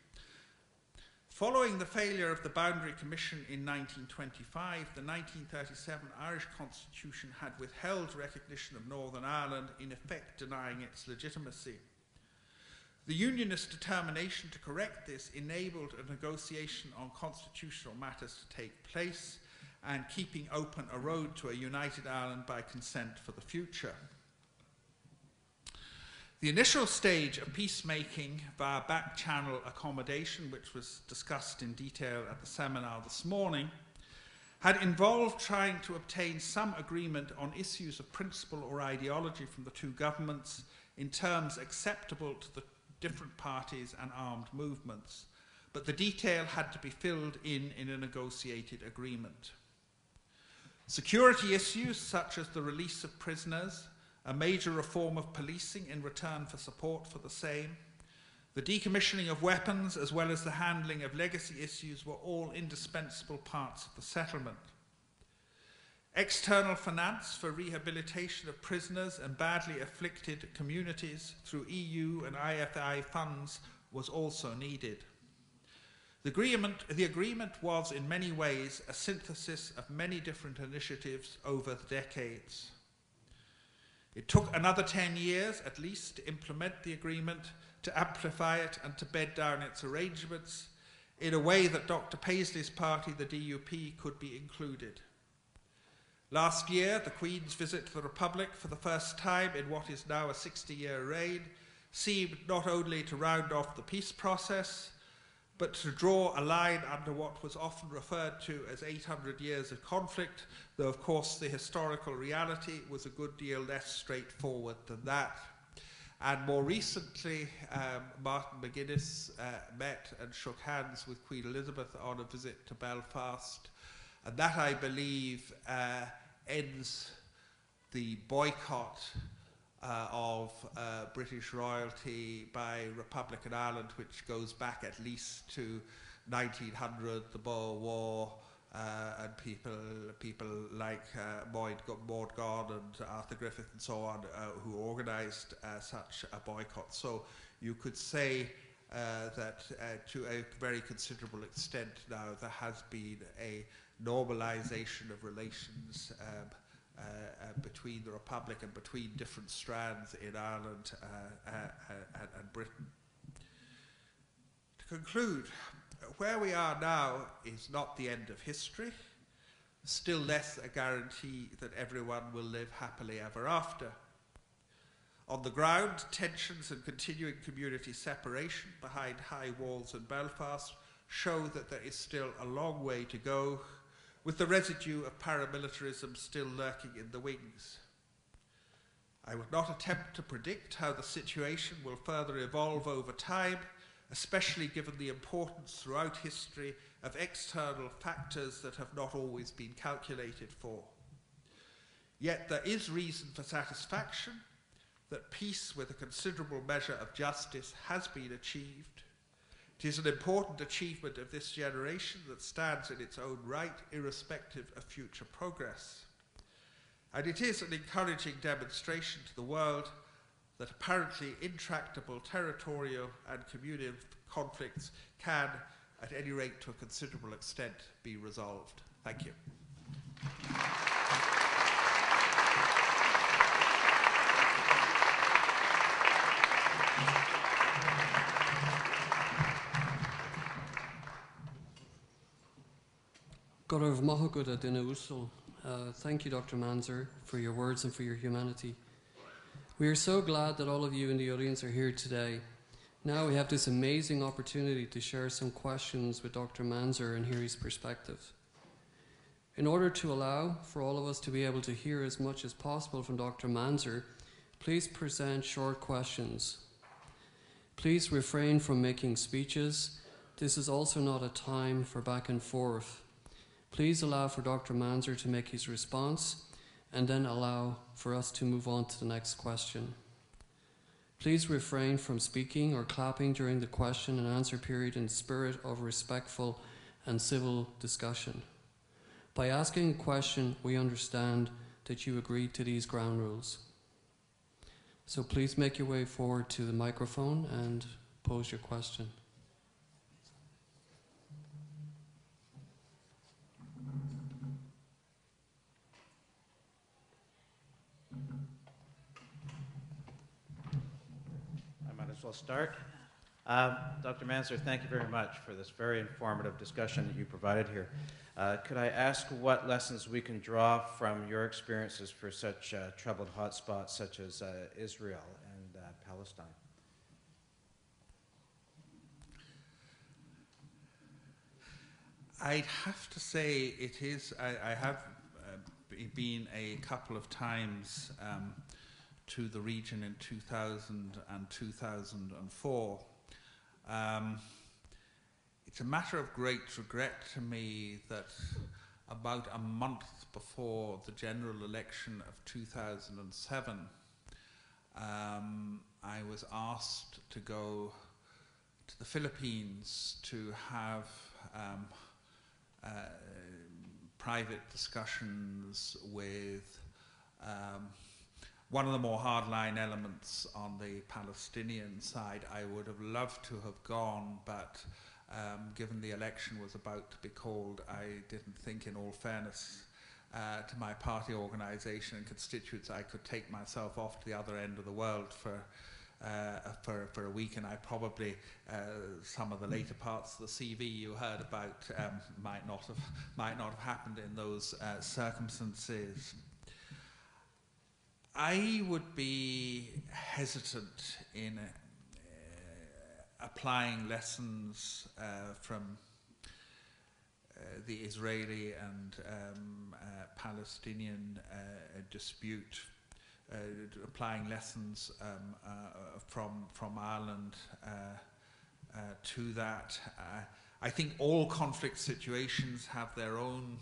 D: Following the failure of the Boundary Commission in 1925, the 1937 Irish Constitution had withheld recognition of Northern Ireland, in effect denying its legitimacy. The Unionist determination to correct this enabled a negotiation on constitutional matters to take place and keeping open a road to a united Ireland by consent for the future. The initial stage of peacemaking via back-channel accommodation, which was discussed in detail at the seminar this morning, had involved trying to obtain some agreement on issues of principle or ideology from the two governments in terms acceptable to the different parties and armed movements, but the detail had to be filled in a negotiated agreement. Security issues such as the release of prisoners, a major reform of policing in return for support for the same, the decommissioning of weapons, as well as the handling of legacy issues, were all indispensable parts of the settlement. External finance for rehabilitation of prisoners and badly afflicted communities through EU and IFI funds was also needed. The agreement was in many ways a synthesis of many different initiatives over the decades. It took another 10 years, at least, to implement the agreement, to amplify it and to bed down its arrangements in a way that Dr. Paisley's party, the DUP, could be included. Last year, the Queen's visit to the Republic for the first time in what is now a 60-year reign seemed not only to round off the peace process, but to draw a line under what was often referred to as 800 years of conflict, though of course the historical reality was a good deal less straightforward than that. And more recently, Martin McGuinness met and shook hands with Queen Elizabeth on a visit to Belfast, and that, I believe, ends the boycott of British royalty by Republican Ireland, which goes back at least to 1900, the Boer War, and people like Maud Gonne and Arthur Griffith and so on, who organised such a boycott. So you could say that to a very considerable extent now there has been a normalisation of relations between the Republic and between different strands in Ireland and Britain. To conclude, where we are now is not the end of history, still less a guarantee that everyone will live happily ever after. On the ground, tensions and continuing community separation behind high walls in Belfast show that there is still a long way to go, with the residue of paramilitarism still lurking in the wings. I would not attempt to predict how the situation will further evolve over time, especially given the importance throughout history of external factors that have not always been calculated for. Yet there is reason for satisfaction that peace with a considerable measure of justice has been achieved. It is an important achievement of this generation that stands in its own right, irrespective of future progress. And it is an encouraging demonstration to the world that apparently intractable territorial and communal conflicts can, at any rate to a considerable extent, be resolved. Thank you.
A: Thank you, Dr. Mansergh, for your words and for your humanity. We are so glad that all of you in the audience are here today. Now we have this amazing opportunity to share some questions with Dr. Mansergh and hear his perspective. In order to allow for all of us to be able to hear as much as possible from Dr. Mansergh, please present short questions. Please refrain from making speeches. This is also not a time for back and forth. Please allow for Dr. Mansergh to make his response and then allow for us to move on to the next question. Please refrain from speaking or clapping during the question and answer period in the spirit of respectful and civil discussion. By asking a question, we understand that you agreed to these ground rules. So please make your way forward to the microphone and pose your question.
B: I'll start. Dr. Mansergh, thank you very much for this very informative discussion that you provided here. Could I ask what lessons we can draw from your experiences for such troubled hotspots such as Israel and Palestine?
D: I'd have to say it is, I have been a couple of times to the region in 2000 and 2004. It's a matter of great regret to me that about a month before the general election of 2007, I was asked to go to the Philippines to have private discussions with one of the more hardline elements on the Palestinian side. I would have loved to have gone, but given the election was about to be called, I didn't think, in all fairness to my party organisation and constituents, I could take myself off to the other end of the world for a week, and I probably, some of the later parts of the CV you heard about might not have happened in those circumstances. I would be hesitant in applying lessons from the Israeli and Palestinian dispute, applying lessons from Ireland to that. I think all conflict situations have their own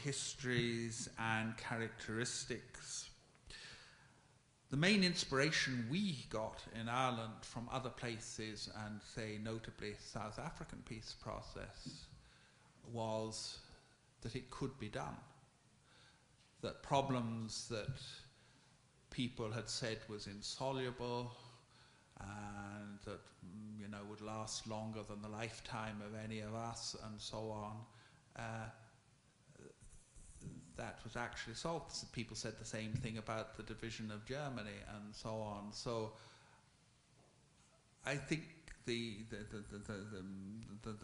D: histories and characteristics. The main inspiration we got in Ireland from other places, and say notably South African peace process, was that it could be done. That problems that people had said was insoluble and that would last longer than the lifetime of any of us and so on, that was actually solved. People said the same thing about the division of Germany and so on. So I think the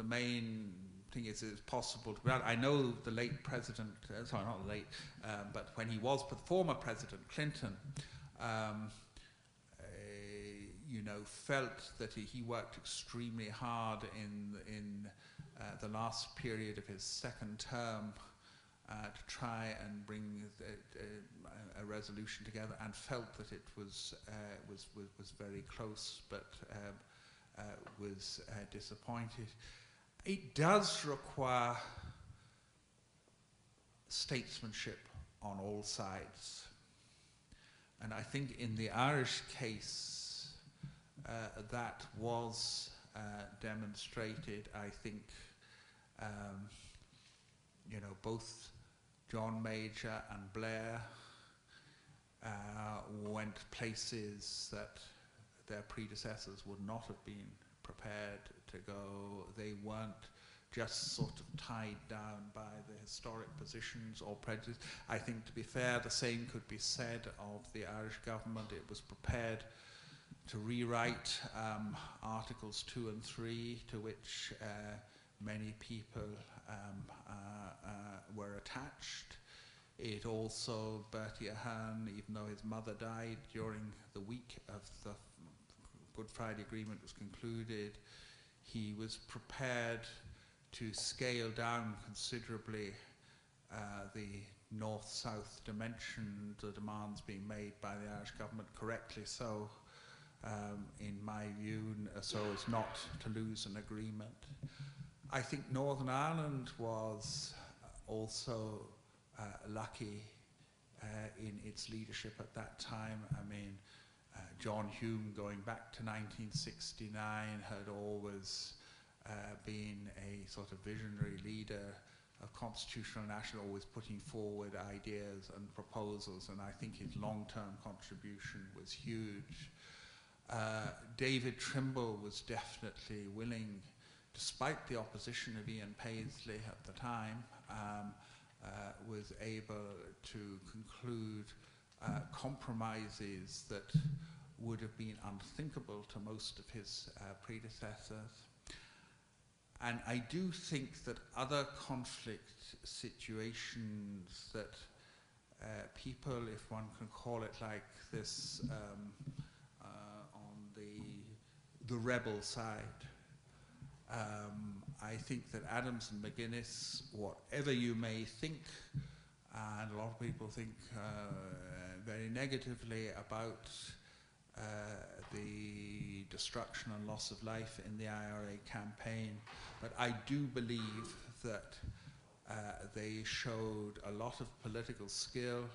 D: main thing is it's possible to. I know the late president, sorry, not late, but when he was former President Clinton, felt that he worked extremely hard in the last period of his second term to try and bring a resolution together, and felt that it was very close, but was disappointed. It does require statesmanship on all sides, and I think in the Irish case that was demonstrated. I think both John Major and Blair went places that their predecessors would not have been prepared to go. They weren't just sort of tied down by the historic positions or prejudice. I think, to be fair, the same could be said of the Irish government. It was prepared to rewrite Articles 2 and 3, to which many people were attached. It also, Bertie Ahern, even though his mother died during the week of the Good Friday Agreement was concluded, he was prepared to scale down considerably the north-south dimension, the demands being made by the Irish government, correctly so, in my view, so as not to lose an agreement. I think Northern Ireland was also lucky in its leadership at that time. I mean, John Hume, going back to 1969, had always been a sort of visionary leader of constitutional national, always putting forward ideas and proposals, and I think his long-term contribution was huge. David Trimble was definitely willing, despite the opposition of Ian Paisley at the time, was able to conclude compromises that would have been unthinkable to most of his predecessors. And I do think that other conflict situations that people, if one can call it like this, on the rebel side, I think that Adams and McGuinness, whatever you may think, and a lot of people think very negatively about the destruction and loss of life in the IRA campaign, but I do believe that they showed a lot of political skill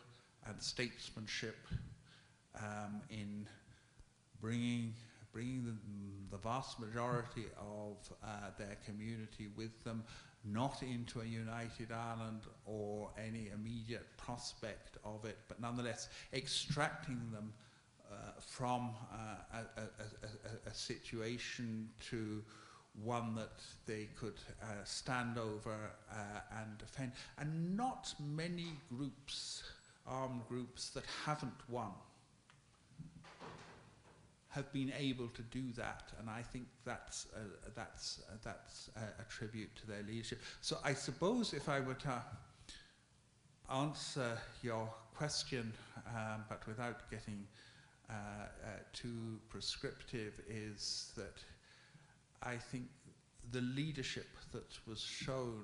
D: and statesmanship in bringing the vast majority of their community with them, not into a united Ireland or any immediate prospect of it, but nonetheless extracting them from a situation to one that they could stand over and defend. And not many groups, armed groups, that haven't won have been able to do that, and I think that's a tribute to their leadership. So I suppose if I were to answer your question, but without getting too prescriptive, is that I think the leadership that was shown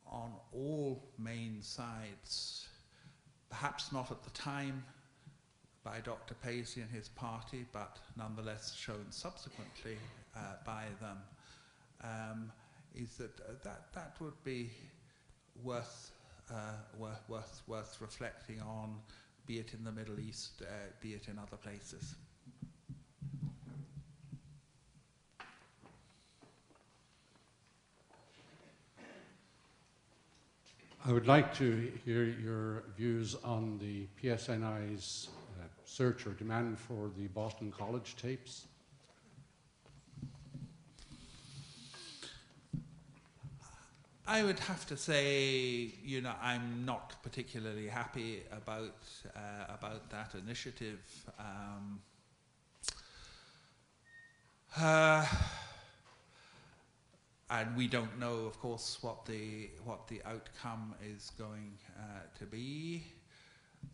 D: on all main sides, perhaps not at the time by Dr. Paisley and his party, but nonetheless shown subsequently by them, is that would be worth reflecting on, be it in the Middle East, be it in other places.
E: I would like to hear your views on the PSNI's search or demand for the Boston College tapes.
D: I would have to say, you know, I'm not particularly happy about that initiative. And we don't know, of course, what the outcome is going to be,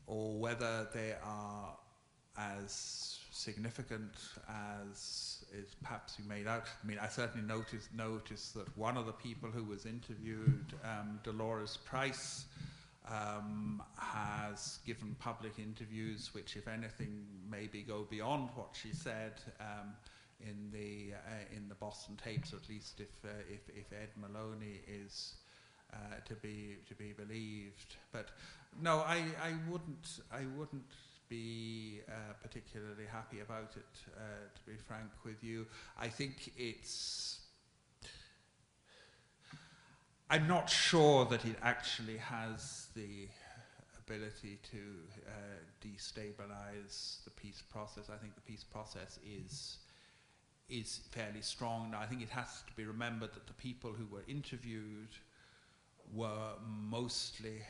D: or whether they are as significant as is perhaps made out. I mean, I certainly noticed that one of the people who was interviewed, Dolores Price, has given public interviews which, if anything, maybe go beyond what she said in the Boston tapes, at least if Ed Maloney is to be believed. But no, I wouldn't be particularly happy about it, to be frank with you. I think I'm not sure that it actually has the ability to destabilize the peace process. I think the peace process is fairly strong. Now, I think it has to be remembered that the people who were interviewed were mostly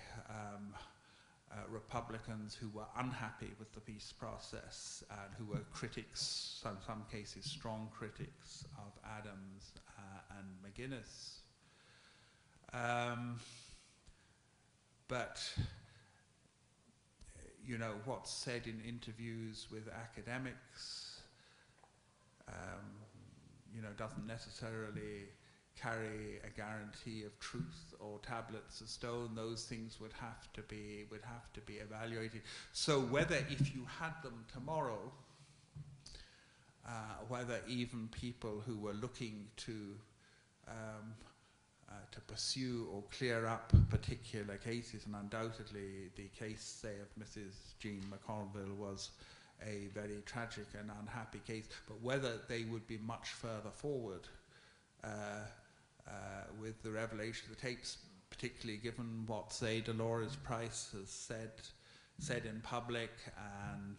D: Republicans who were unhappy with the peace process and who were critics, in some cases strong critics, of Adams and McGuinness. But you know, what's said in interviews with academics, you know, doesn't necessarily carry a guarantee of truth or tablets of stone. Those things would have to be evaluated. So whether, if you had them tomorrow, whether even people who were looking to pursue or clear up particular cases, and undoubtedly the case, say, of Mrs. Jean McConville was a very tragic and unhappy case, but whether they would be much further forward with the revelation of the tapes, particularly given what, say, Dolores Price has said in public, and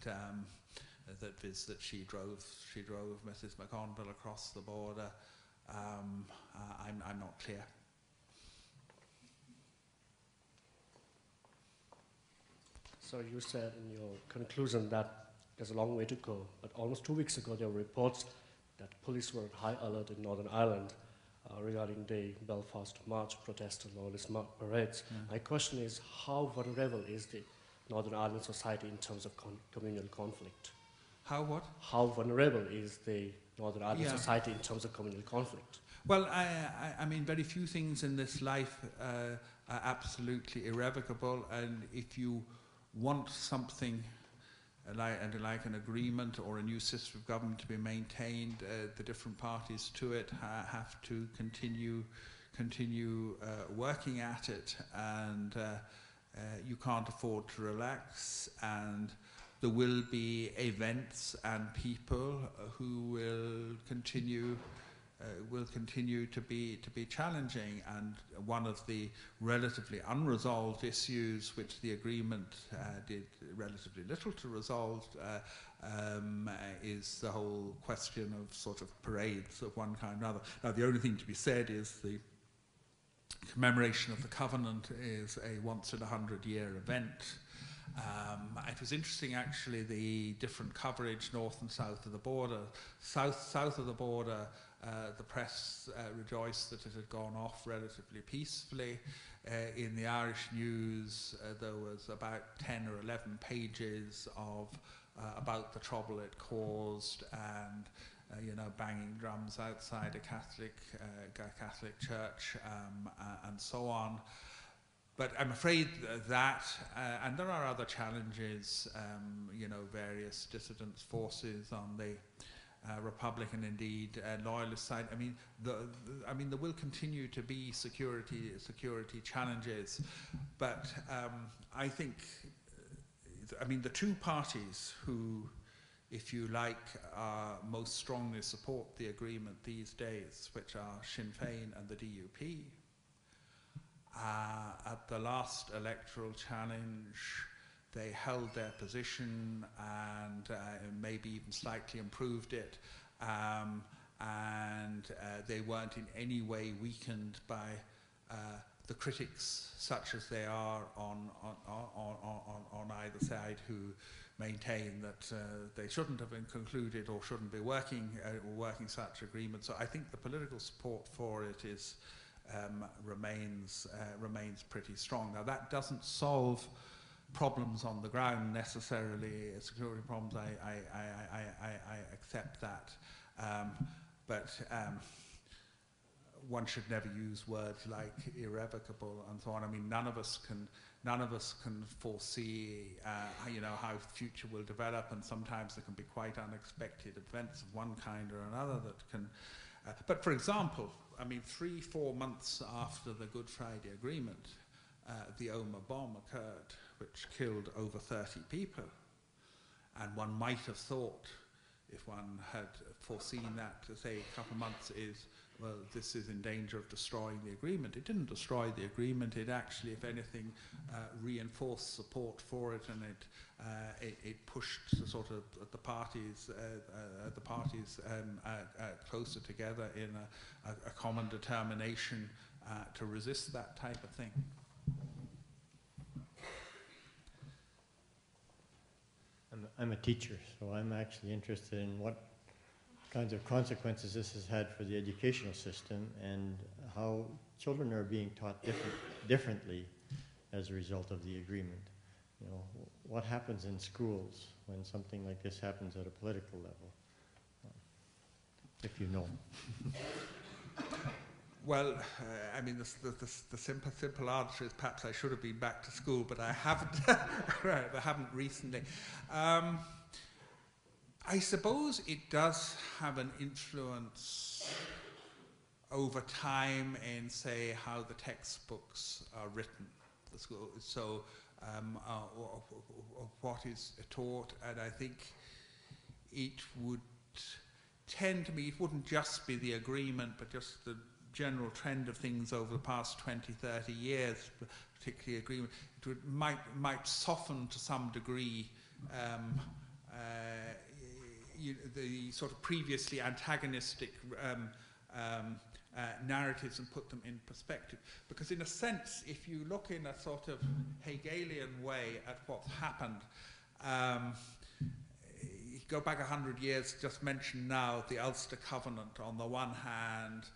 D: that she drove Mrs. McConville across the border. I'm not clear.
F: So you said in your conclusion that there's a long way to go, but almost 2 weeks ago there were reports that police were at high alert in Northern Ireland regarding the Belfast March protest and Loyalist parades. Yeah. My question is, how vulnerable is the Northern Ireland society in terms of communal conflict?
D: How what?
F: How vulnerable is the Northern Ireland society in terms of communal conflict?
D: Well, I mean, very few things in this life are absolutely irrevocable, and if you want something like an agreement or a new system of government to be maintained, the different parties to it have to continue working at it, and you can't afford to relax, and there will be events and people who will continue to be challenging, and one of the relatively unresolved issues which the agreement did relatively little to resolve is the whole question of sort of parades of one kind or another. Now, the only thing to be said is the commemoration of the Covenant is a once-in-a-100-year event. It was interesting, actually, the different coverage north and south of the border. South of the border, the press rejoiced that it had gone off relatively peacefully. In the Irish news, there was about 10 or 11 pages of about the trouble it caused, and you know, banging drums outside a Catholic church, and so on. But I'm afraid that, and there are other challenges, you know, various dissident forces on the Republican, indeed, Loyalist side. I mean, there will continue to be security challenges, but I think, I mean, the two parties who, if you like, most strongly support the agreement these days, which are Sinn Féin and the DUP, at the last electoral challenge, they held their position and maybe even slightly improved it, and they weren't in any way weakened by the critics, such as they are on either side, who maintain that they shouldn't have been concluded or shouldn't be working such agreements. So I think the political support for it is remains pretty strong. Now, that doesn't solve problems on the ground necessarily, security problems. I accept that, but one should never use words like irrevocable and so on. I mean, none of us can foresee, you know, how the future will develop, and sometimes there can be quite unexpected events of one kind or another that can. But for example, I mean, 3-4 months after the Good Friday Agreement, the Omagh bomb occurred, which killed over 30 people. And one might have thought, if one had foreseen that, to say a couple of months is well, this is in danger of destroying the agreement. It didn't destroy the agreement. It actually, if anything, reinforced support for it, and it pushed the sort of the parties closer together in a common determination to resist that type of thing.
G: I'm a teacher, so I'm actually interested in what kinds of consequences this has had for the educational system and how children are being taught differently as a result of the agreement. You know, what happens in schools when something like this happens at a political level, if you know.
D: Well, I mean, the simple answer is perhaps I should have been back to school, but I haven't. Right, I haven't recently. I suppose it does have an influence over time in, say, how the textbooks are written. So, what is taught, and I think it would tend to be, it wouldn't just be the agreement, but just the general trend of things over the past 20, 30 years, particularly agreement, it might soften to some degree the sort of previously antagonistic narratives and put them in perspective. Because in a sense, if you look in a sort of Hegelian way at what's happened, you go back 100 years, just mention now the Ulster Covenant on the one hand,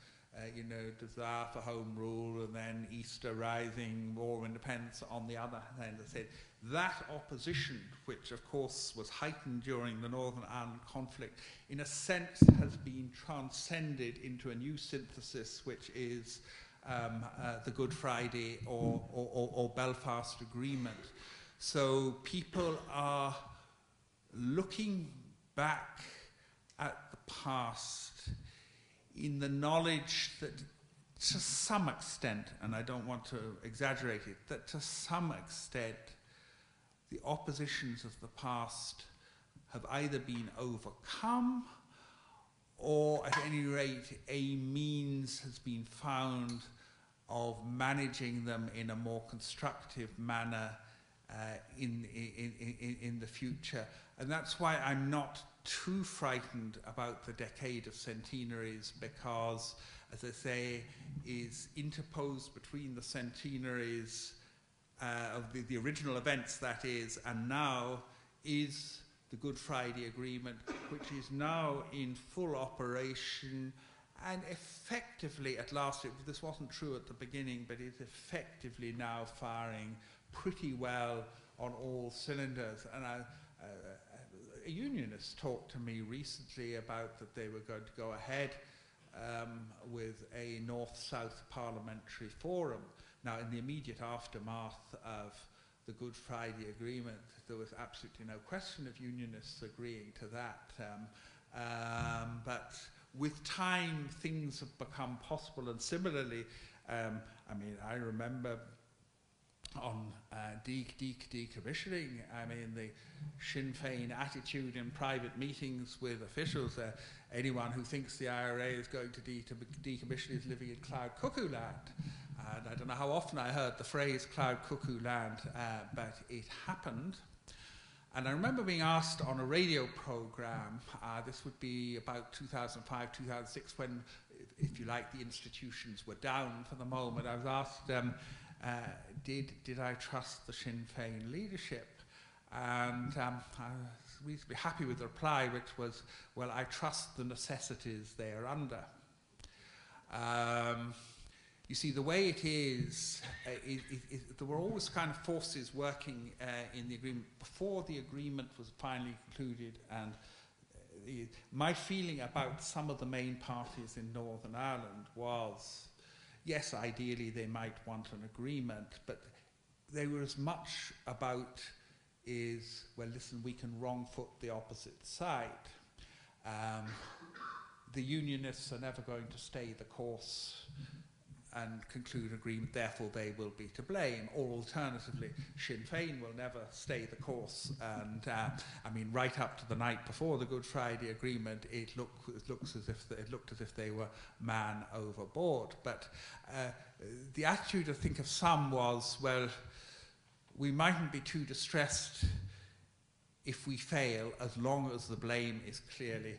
D: you know, desire for home rule, and then Easter Rising, War of Independence on the other hand. I said that opposition, which of course was heightened during the Northern Ireland conflict, in a sense has been transcended into a new synthesis, which is the Good Friday or Belfast Agreement. So people are looking back at the past in the knowledge that to some extent, and I don't want to exaggerate it, that to some extent the oppositions of the past have either been overcome or at any rate a means has been found of managing them in a more constructive manner in the future. And that's why I'm not too frightened about the decade of centenaries, because, as I say, is interposed between the centenaries of the original events, that is, and now is the Good Friday Agreement, which is now in full operation and effectively, at last, this wasn't true at the beginning, but is effectively now firing pretty well on all cylinders. And a unionist talked to me recently about that they were going to go ahead with a North-South parliamentary forum. Now, in the immediate aftermath of the Good Friday Agreement, there was absolutely no question of unionists agreeing to that. But with time, things have become possible. And similarly, I mean, I remember on decommissioning, I mean, the Sinn Féin attitude in private meetings with officials, anyone who thinks the IRA is going to decommission is living in cloud cuckoo land. And I don't know how often I heard the phrase cloud cuckoo land, but it happened. And I remember being asked on a radio program, this would be about 2005, 2006, when, if you like, the institutions were down for the moment. I was asked, did I trust the Sinn Féin leadership? And I was reasonably happy with the reply, which was, well, I trust the necessities they are under. You see, the way it is, there were always kind of forces working in the agreement before the agreement was finally concluded, and my feeling about some of the main parties in Northern Ireland was, yes, ideally they might want an agreement, but they were as much about is, well, listen, we can wrong foot the opposite side. The unionists are never going to stay the course conclude an agreement, therefore they will be to blame. Or alternatively, Sinn Féin will never stay the course. And I mean, right up to the night before the Good Friday Agreement, it looked as if they were man overboard. But the attitude, I think, of some was, well, we mightn't be too distressed if we fail, as long as the blame is clearly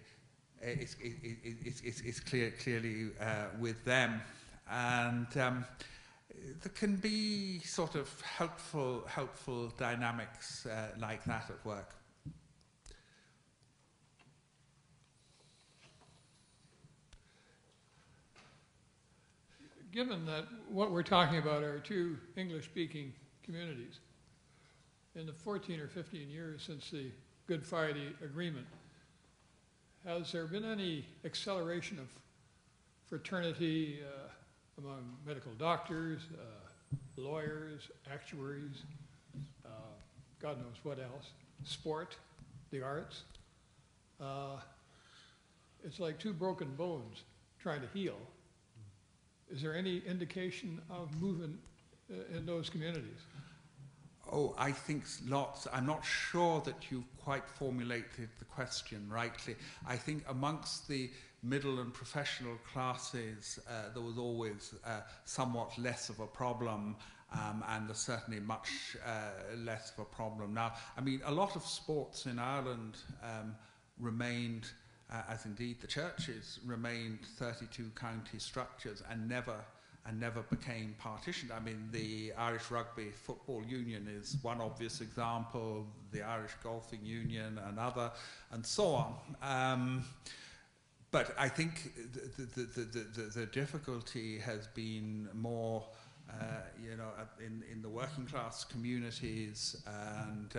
D: clearly with them. And there can be sort of helpful dynamics like that at work.
H: Given that what we're talking about are two English-speaking communities, in the 14 or 15 years since the Good Friday Agreement, has there been any acceleration of fraternity among medical doctors, lawyers, actuaries, God knows what else, sport, the arts? It's like two broken bones trying to heal. Is there any indication of movement in those communities?
D: Oh, I think lots. I'm not sure that you've quite formulated the question rightly. I think amongst the middle and professional classes, there was always somewhat less of a problem, and there's certainly much less of a problem now. I mean, a lot of sports in Ireland remained, as indeed the churches, remained 32 county structures and never became partitioned. I mean, the Irish Rugby Football Union is one obvious example, the Irish Golfing Union another, and so on. But I think the difficulty has been more, in the working class communities, and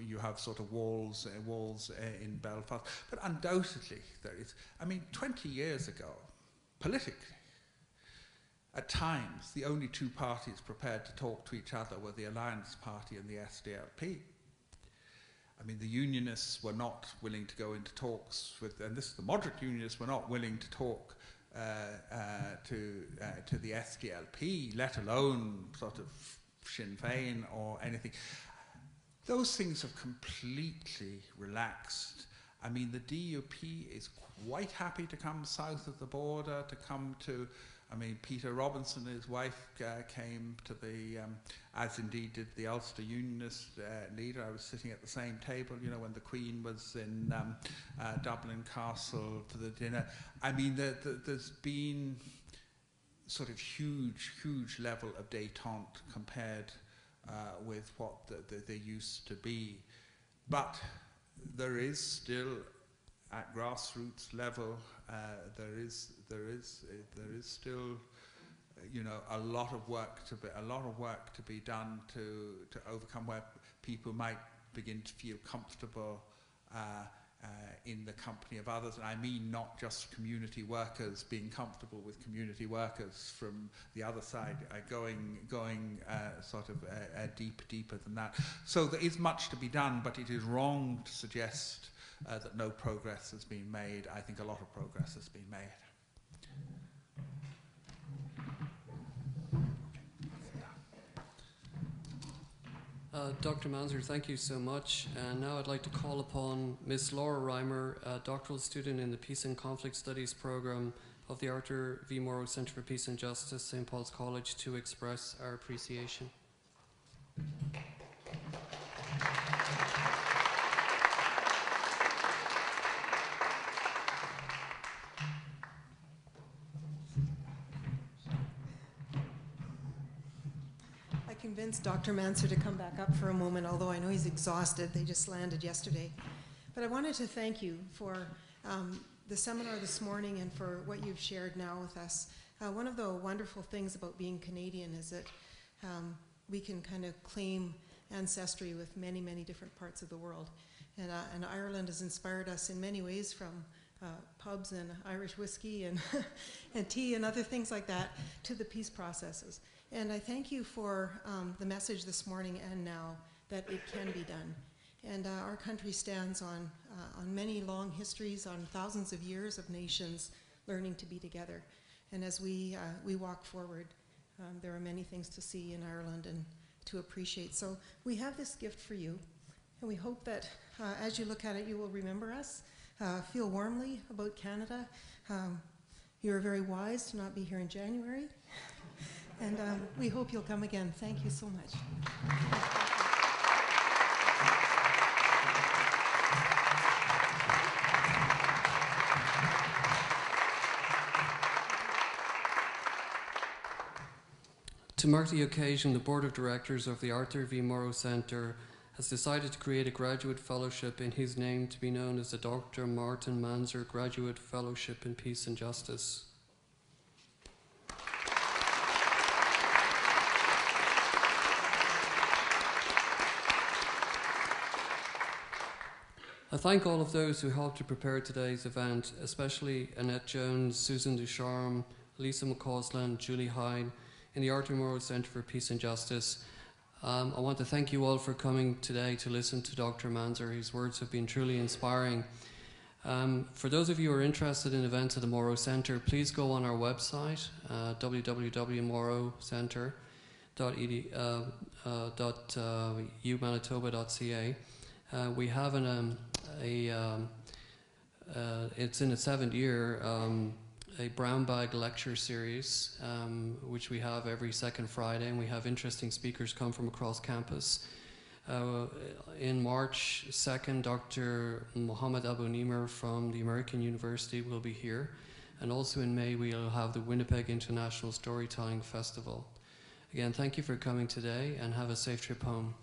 D: you have sort of walls in Belfast. But undoubtedly there is. I mean, 20 years ago, politically, at times, the only two parties prepared to talk to each other were the Alliance Party and the SDLP. I mean, the Unionists were not willing to go into talks with, and this is the moderate Unionists, were not willing to talk to the SDLP, let alone sort of Sinn Féin or anything. Those things have completely relaxed. I mean, the DUP is quite happy to come south of the border, to come to, I mean, Peter Robinson, his wife, came to the, as indeed did the Ulster Unionist leader. I was sitting at the same table, you know, when the Queen was in Dublin Castle for the dinner. I mean, there's been sort of huge level of détente compared with what there used to be. But there is still, at grassroots level, there is still, you know, a lot of work to be done to overcome where people might begin to feel comfortable in the company of others. And I mean not just community workers being comfortable with community workers from the other side, going sort of deeper than that. So there is much to be done, but it is wrong to suggest that no progress has been made. I think a lot of progress has been made.
A: Dr. Mansergh, thank you so much. And now I'd like to call upon Ms. Laura Reimer, a doctoral student in the Peace and Conflict Studies program of the Arthur V. Mauro Centre for Peace and Justice, St. Paul's College, to express our appreciation.
I: Convinced Dr. Mansergh to come back up for a moment, although I know he's exhausted. They just landed yesterday. But I wanted to thank you for the seminar this morning and for what you've shared now with us. One of the wonderful things about being Canadian is that we can kind of claim ancestry with many, many different parts of the world. And Ireland has inspired us in many ways, from pubs and Irish whiskey and, and tea and other things like that, to the peace processes. And I thank you for the message this morning and now that it can be done. And our country stands on many long histories, on thousands of years of nations learning to be together. And as we walk forward, there are many things to see in Ireland and to appreciate. So we have this gift for you, and we hope that as you look at it, you will remember us, feel warmly about Canada. You're very wise to not be here in January, and we hope you'll come again. Thank you so much.
A: To mark the occasion, the Board of Directors of the Arthur V. Mauro Centre has decided to create a graduate fellowship in his name to be known as the Dr. Martin Mansergh Graduate Fellowship in Peace and Justice. I thank all of those who helped to prepare today's event, especially Annette Jones, Susan Ducharme, Lisa McCausland, Julie Hyde, in the Arthur Mauro Centre for Peace and Justice. I want to thank you all for coming today to listen to Dr. Mansergh. His words have been truly inspiring. For those of you who are interested in events at the Mauro Centre, please go on our website, www.maurocentre.umanitoba.ca. We have it's in its 7th year, a brown bag lecture series, which we have every second Friday, and we have interesting speakers come from across campus. In March 2nd, Dr. Mohammed Abu Nimer from the American University will be here, and also in May we'll have the Winnipeg International Storytelling Festival. Again, thank you for coming today, and have a safe trip home.